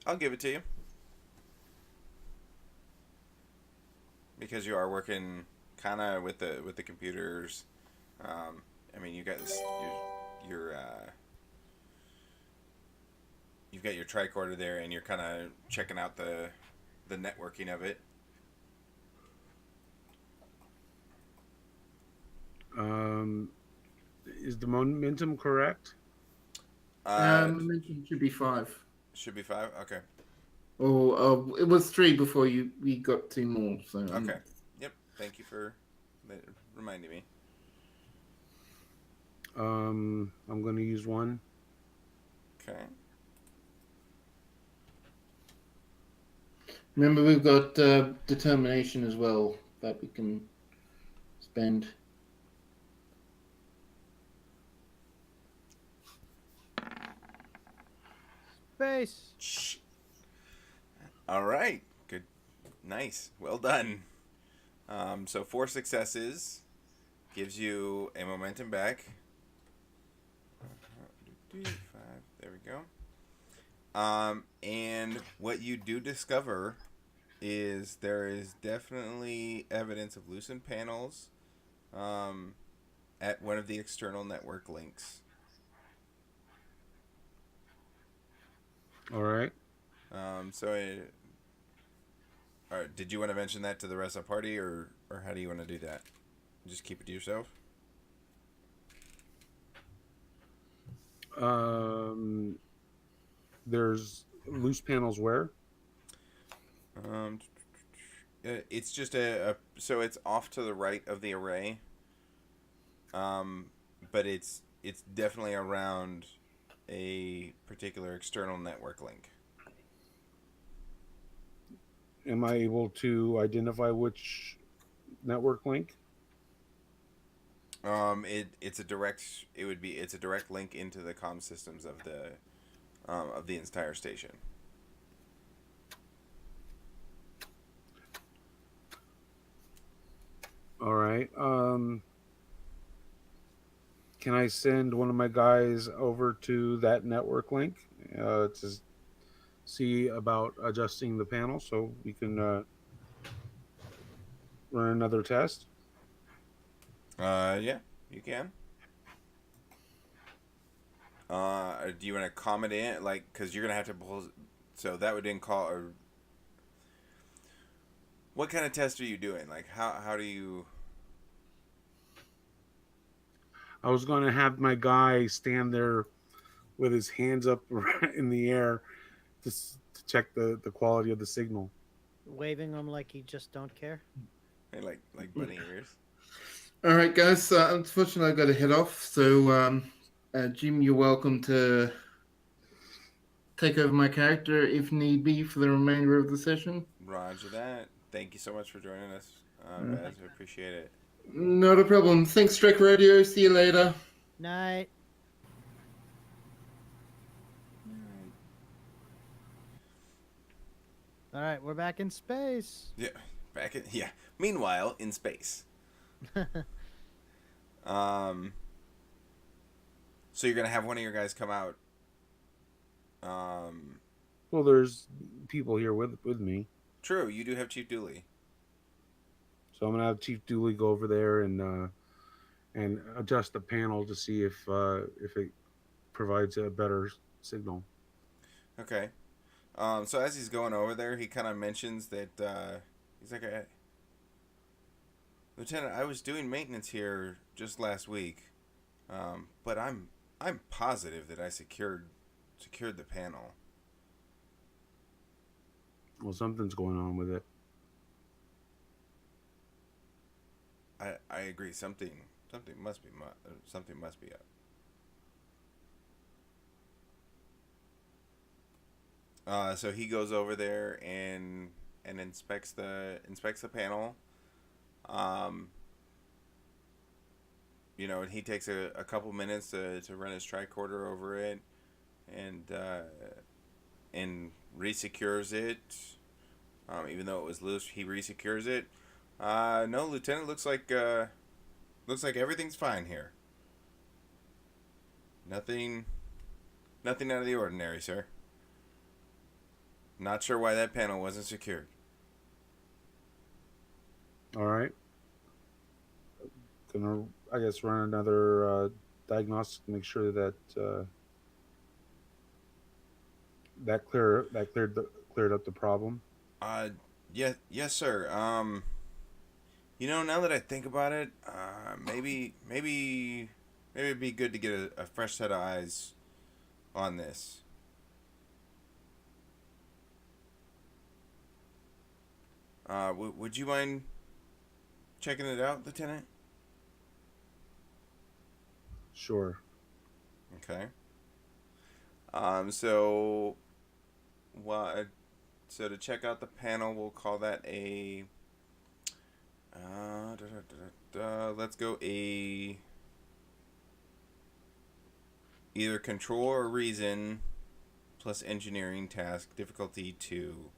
I'll give it to you. Because you are working kind of with the computers. I mean, you got this, you've got your tricorder there, and you're kind of checking out the networking of it. Is the momentum correct? Momentum should be 5. Should be 5. Okay. Oh, it was 3 before we got 2 more. So Okay. Yep. Thank you for reminding me. I'm going to use 1. Okay. Remember, we've got determination as well that we can spend. Space. Shh. All right. Good. Nice. Well done. So 4 successes gives you a momentum back. 5. There we go. And what you do discover is there is definitely evidence of loosened panels at one of the external network links. All right. All right, did you want to mention that to the rest of the party, or how do you want to do that? Just keep it to yourself? There's loose panels where? It's just so it's off to the right of the array. But it's definitely around a particular external network link. Am I able to identify which network link? It's a direct link into the comm systems of the entire station. All right. Can I send one of my guys over to that network link to see about adjusting the panel so we can run another test? Yeah, you can. Do you want to comment in, like, because you're gonna have to pull, so that would then call, or what kind of test are you doing? Like, how do you? I was going to have my guy stand there with his hands up in the air to check the quality of the signal. Waving them like you just don't care. Like bunny ears. All right, guys. Unfortunately, I've got to head off. So, Jim, you're welcome to take over my character if need be for the remainder of the session. Roger that. Thank you so much for joining us, Baz. I appreciate it. Not a problem. Thanks, Trek Radio. See you later. Night. All right, we're back in space. Yeah. Back in, yeah. Meanwhile, in space. Um, so you're gonna have one of your guys come out. Um, Well, there's people here with me, True, you do have Chief Dooley. so I'm gonna have Chief Dooley go over there and adjust the panel to see if it provides a better signal. Okay. So as he's going over there, he kind of mentions that he's like, Lieutenant, I was doing maintenance here just last week, but I'm positive that I secured the panel. Well, something's going on with it. I agree. Something must be something must be up. So he goes over there and inspects the panel. Um, and he takes a couple minutes to run his tricorder over it, and resecures it. Even though it was loose, he resecures it. No, Lieutenant, looks like everything's fine here. Nothing out of the ordinary, sir. Not sure why that panel wasn't secured. All right. Gonna, I guess, run another diagnostic to make sure that cleared up the problem. Yes, sir. Now that I think about it, maybe it'd be good to get a fresh set of eyes on this. Would you mind checking it out, Lieutenant? Sure. Okay. So, what? So to check out the panel, we'll call that a. Let's go a. Either control or reason, plus engineering task, difficulty 2.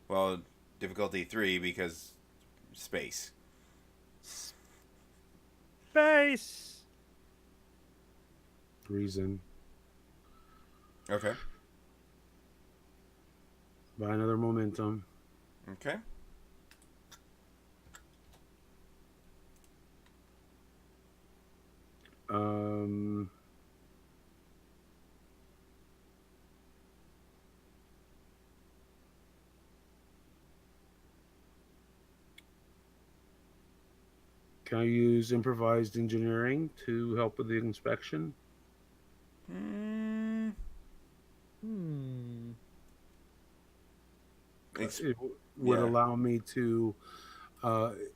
Well, difficulty 3 because space. Space. Reason. Okay. Buy another momentum. Okay. Can I use improvised engineering to help with the inspection? Hmm. It would allow me to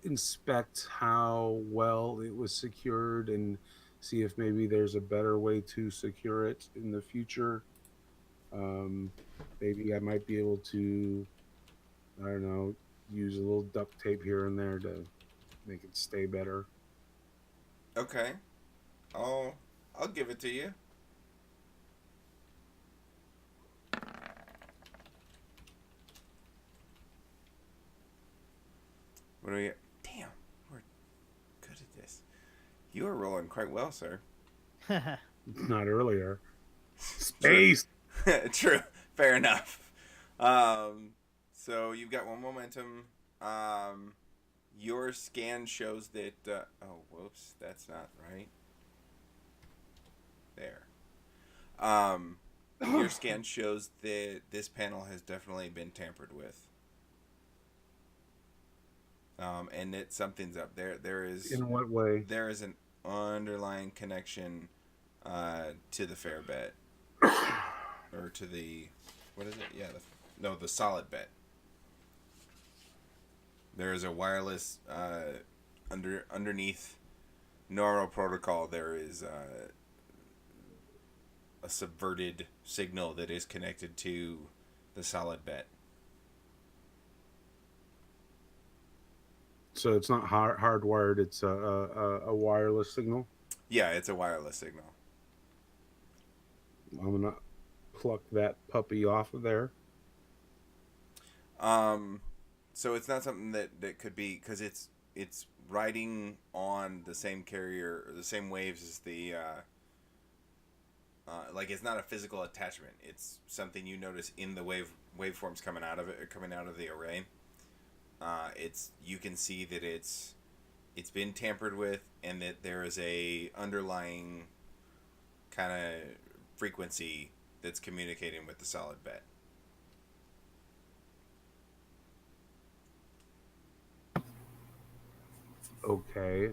inspect how well it was secured and see if maybe there's a better way to secure it in the future. Maybe I might be able to, I don't know, use a little duct tape here and there to make it stay better. Okay. I'll give it to you. What do we? Damn, we're good at this. You are rolling quite well, sir. Not earlier. Space. True. Fair enough. So you've got one momentum. Your scan shows that. Oh, whoops, that's not right. There. Your scan shows that this panel has definitely been tampered with. And that something's up there. There is. In what way? There is an underlying connection to the fair bet, or to the, what is it? Yeah, the solid bet. There is a wireless underneath normal protocol. There is a subverted signal that is connected to the solid bet. So it's not hardwired. It's a wireless signal. Yeah, it's a wireless signal. I'm gonna pluck that puppy off of there. So it's not something that could be because it's riding on the same carrier or the same waves as the like it's not a physical attachment. It's something you notice in the waveforms coming out of it, coming out of the array. It's you can see that it's been tampered with, and that there is a underlying kind of frequency that's communicating with the solid bed. Okay.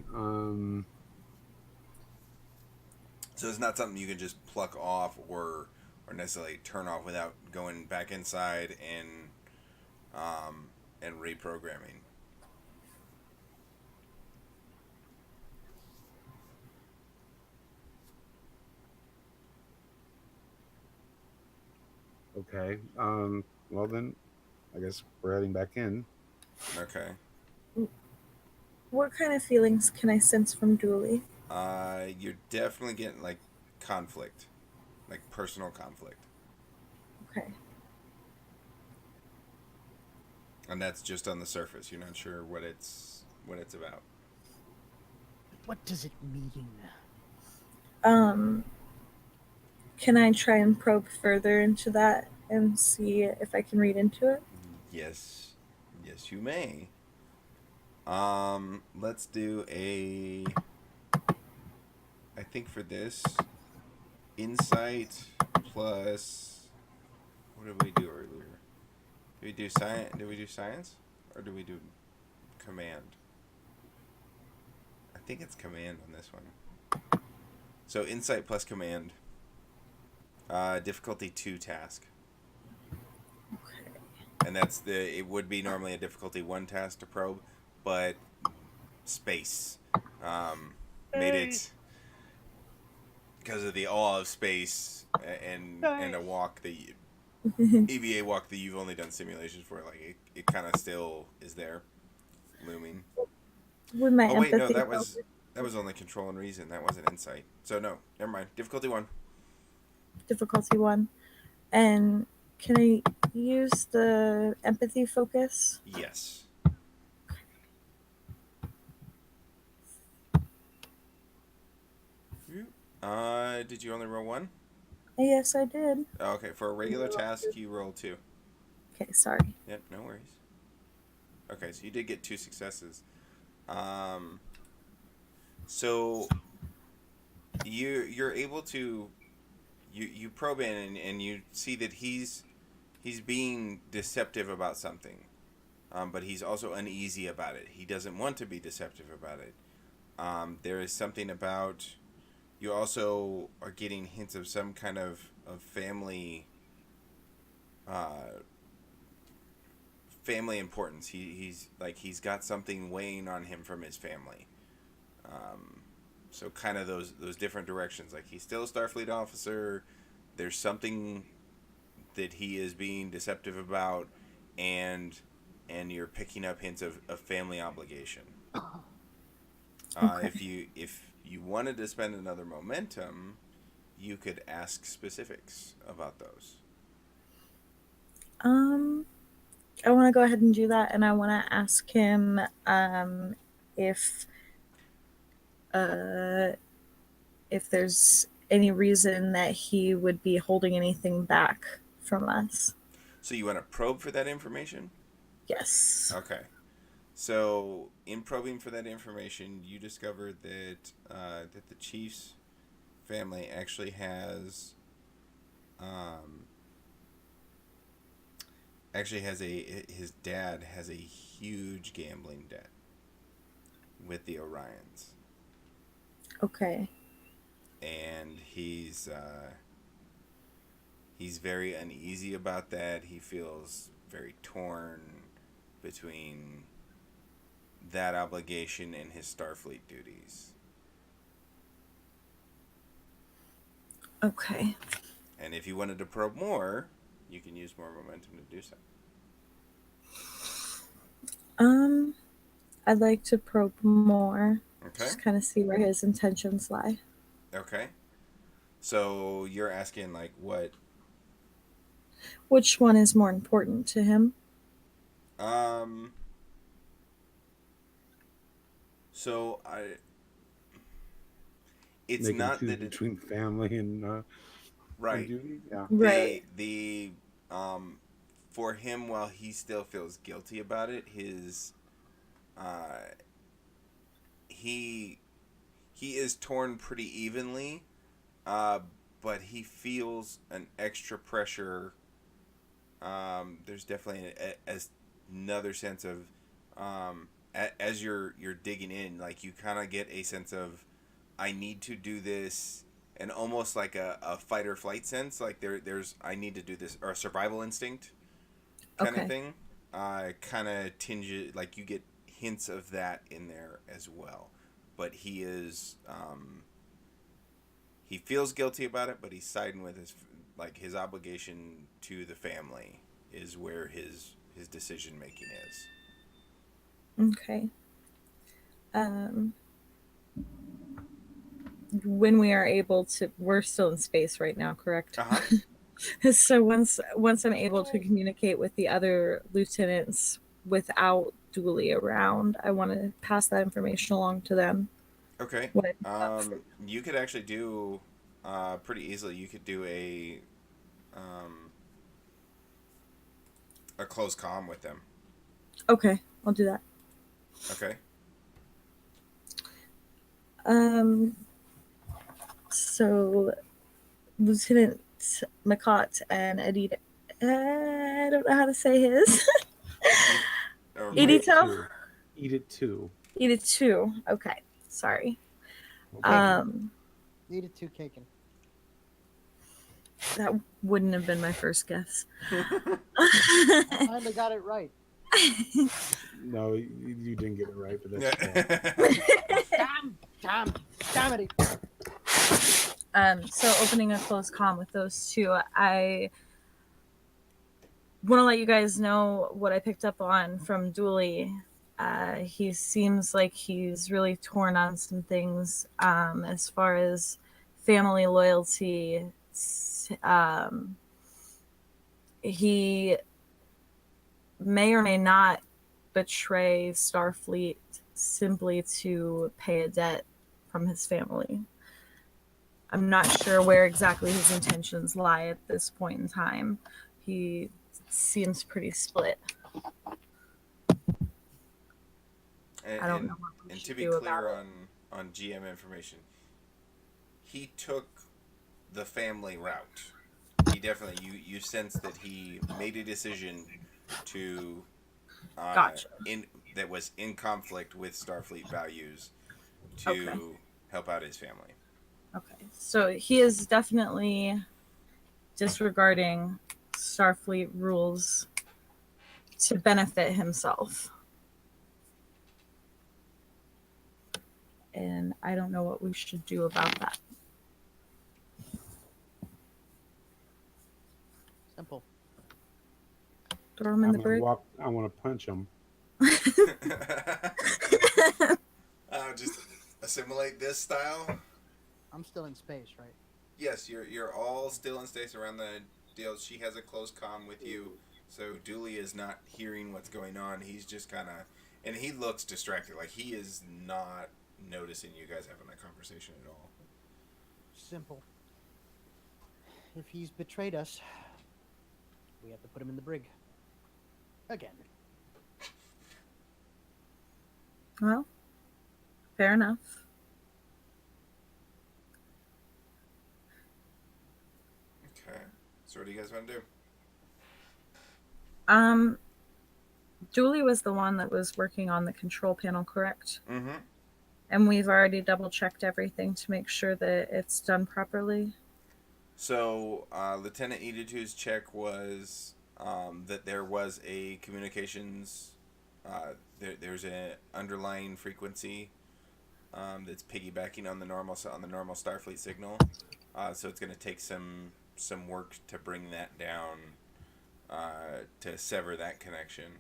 So it's not something you can just pluck off or necessarily turn off without going back inside and reprogramming. Okay. Well then, I guess we're heading back in. Okay. What kind of feelings can I sense from Dooley? You're definitely getting like conflict, like personal conflict, Okay. and that's just on the surface. You're not sure what it's about. What does it mean? Um, can I try and probe further into that and see if I can read into it? Yes, yes, you may. Let's do a. I think for this, insight plus. What did we do earlier? Did we do science? Did we do science, or did we do command? I think it's command on this one. So insight plus command. Difficulty 2 task, Okay. and that's the. It would be normally a difficulty 1 task to probe, but space made it because of the awe of space and a walk that EVA walk that you've only done simulations for. Like it kind of still is there, looming. Would my Oh wait, no, empathy that was only control and reason. That wasn't insight. So no, never mind. Difficulty 1. difficulty 1? And can I use the empathy focus? Yes. Did you only roll 1? Yes, I did. Oh, okay, for a regular task, you roll 2. Okay, sorry. Yep, no worries. Okay, so you did get 2 successes. Um, so you're able to you probe in and you see that he's being deceptive about something, but he's also uneasy about it. He doesn't want to be deceptive about it. There is something about you also are getting hints of some kind of family family importance. He's got something weighing on him from his family. So kind of those different directions. Like he's still a Starfleet officer. There's something that he is being deceptive about, and you're picking up hints of family obligation. Okay. If you wanted to spend another momentum, you could ask specifics about those. I want to go ahead and do that, and I want to ask him if uh, if there's any reason that he would be holding anything back from us. So you want to probe for that information? Yes. Okay. So in probing for that information, you discovered that that the chief's family actually has his dad has a huge gambling debt with the Orions, Okay. and he's very uneasy about that. He feels very torn between that obligation and his Starfleet duties. Okay. And if you wanted to probe more, you can use more momentum to do so. I'd like to probe more. Okay. Just kind of see where his intentions lie. Okay. So you're asking like what? Which one is more important to him? Um. So I. It's They can not choose that it between family and right. duty. Yeah. Right. The for him, while he still feels guilty about it, his uh he he is torn pretty evenly, uh, but he feels an extra pressure. There's definitely another sense of as you're digging in, like you kind of get a sense of I need to do this, and almost like a fight or flight sense, like there's I need to do this, or a survival instinct kind of Okay. thing. Kind of tinge it, like you get hints of that in there as well, but he feels guilty about it, but he's siding with his obligation to the family is where his decision making is. Okay. Um, when we are able to, we're still in space right now, correct? Uh huh. So once I'm able to communicate with the other lieutenants without Dooley around, I want to pass that information along to them. Okay. What I picked up for. You could actually do pretty easily. You could do um, a close comm with them. Okay, I'll do that. Okay. Um, so Lieutenant McCott and Edith, I don't know how to say his. Eat, or Eat it Edito? too. Eat it too. Edith too. Okay, sorry. Okay. Needed two caking. That wouldn't have been my first guess. I finally got it right. No, you didn't get it right, but that's fine. Damn it. So opening a close comm with those two, I want to let you guys know what I picked up on from Dooley. He seems like he's really torn on some things as far as family loyalty. He may or may not betray Starfleet simply to pay a debt from his family. I'm not sure where exactly his intentions lie at this point in time. He seems pretty split. I don't know what we And should to be do about clear it. on GM information, he took the family route. He definitely you sense that he made a decision to Gotcha. that was in conflict with Starfleet values to Okay. help out his family. Okay. So he is definitely disregarding Starfleet rules to benefit himself. And I don't know what we should do about that. Simple. Throw him in the brig. I want to punch him. Just assimilate this style. I'm still in space, right? Yes, you're all still in space around the deal. She has a close comm with you, so Dooley is not hearing what's going on. He's just kind of, and he looks distracted, like he is not noticing you guys having a conversation at all. Simple. If he's betrayed us, we have to put him in the brig. Again. Well, fair enough. Okay, so what do you guys want to do? Julie was the one that was working on the control panel, correct? Mm-hmm. And we've already double checked everything to make sure that it's done properly. So, Lieutenant Editu's check was that there was a communications. There's an underlying frequency that's piggybacking on the normal Starfleet signal. So it's going to take some work to bring that down to sever that connection.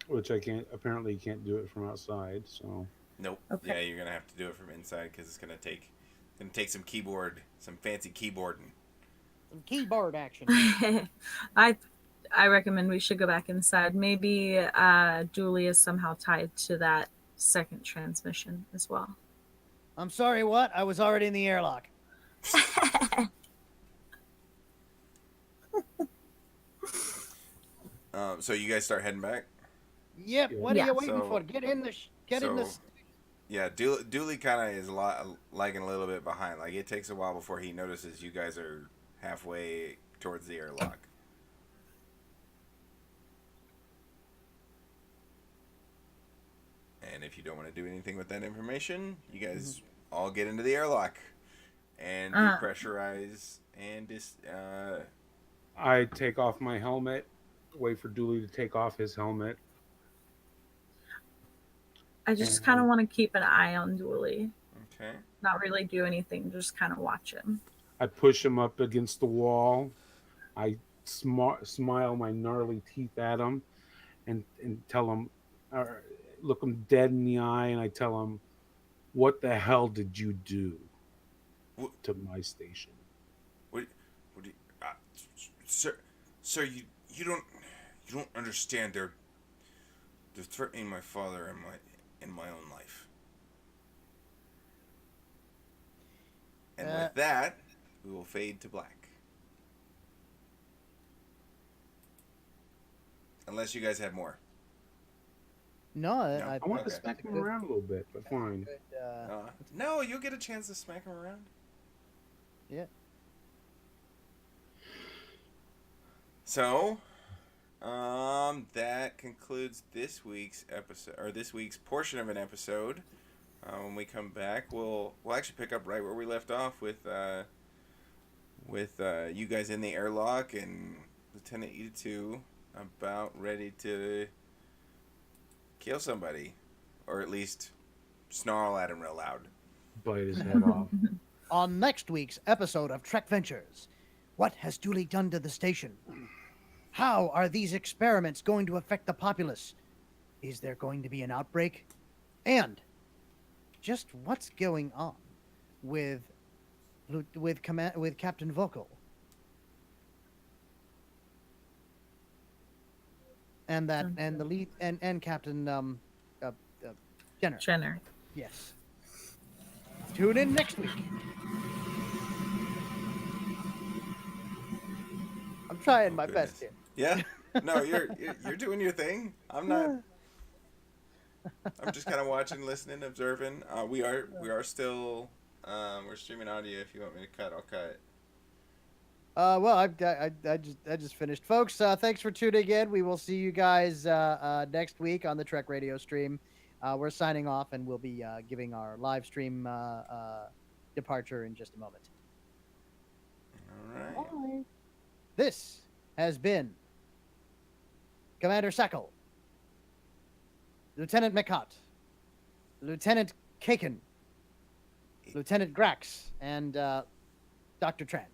Which I can't. Apparently, you can't do it from outside. So. Nope. Okay. Yeah, you're gonna have to do it from inside because it's gonna take some fancy keyboarding. Some keyboard action. I I recommend we should go back inside. Maybe Julie is somehow tied to that second transmission as well. I'm sorry, what? I was already in the airlock. So you guys start heading back. Yep, Yeah. what are Yeah. you waiting So- for? Get in the... Get in so- this... Yeah, Dooley kind of is lagging a little bit behind. Like it takes a while before he notices you guys are halfway towards the airlock. And if you don't want to do anything with that information, you guys all get into the airlock and depressurize and I take off my helmet, wait for Dooley to take off his helmet. I just kind of want to keep an eye on Julie. Okay. Not really do anything, just kind of watch him. I push him up against the wall. I smile my gnarly teeth at him and tell him, or look him dead in the eye, and I tell him, "What the hell did you do to my station?" What do you, sir, you don't understand. They're threatening my father and my own life. And with that, we will fade to black. Unless you guys have more. No, No. I want to Okay. smack him around a little bit, but fine. No, you'll get a chance to smack him around. Yeah. So, that concludes this week's episode, or this week's portion of an episode. When we come back, we'll actually pick up right where we left off with you guys in the airlock and Lieutenant E2 about ready to kill somebody, or at least snarl at him real loud. Bite his head off. On next week's episode of Trek Ventures, what has Dooley done to the station? How are these experiments going to affect the populace? Is there going to be an outbreak? And just what's going on with Captain Vocal and the lead and Captain Jenner? Jenner. Yes. Tune in next week. I'm trying my best here. Yeah. No, you're doing your thing. I'm not. I'm just kind of watching, listening, observing. We are still we're streaming audio. If you want me to cut, I'll cut. Well, I just finished, folks. Thanks for tuning in. We will see you guys next week on the Trek Radio stream. We're signing off, and we'll be giving our live stream departure in just a moment. All right. Bye. This has been Commander Sackle, Lieutenant McCott, Lieutenant Kaken, Lieutenant Grax, and Dr. Tran.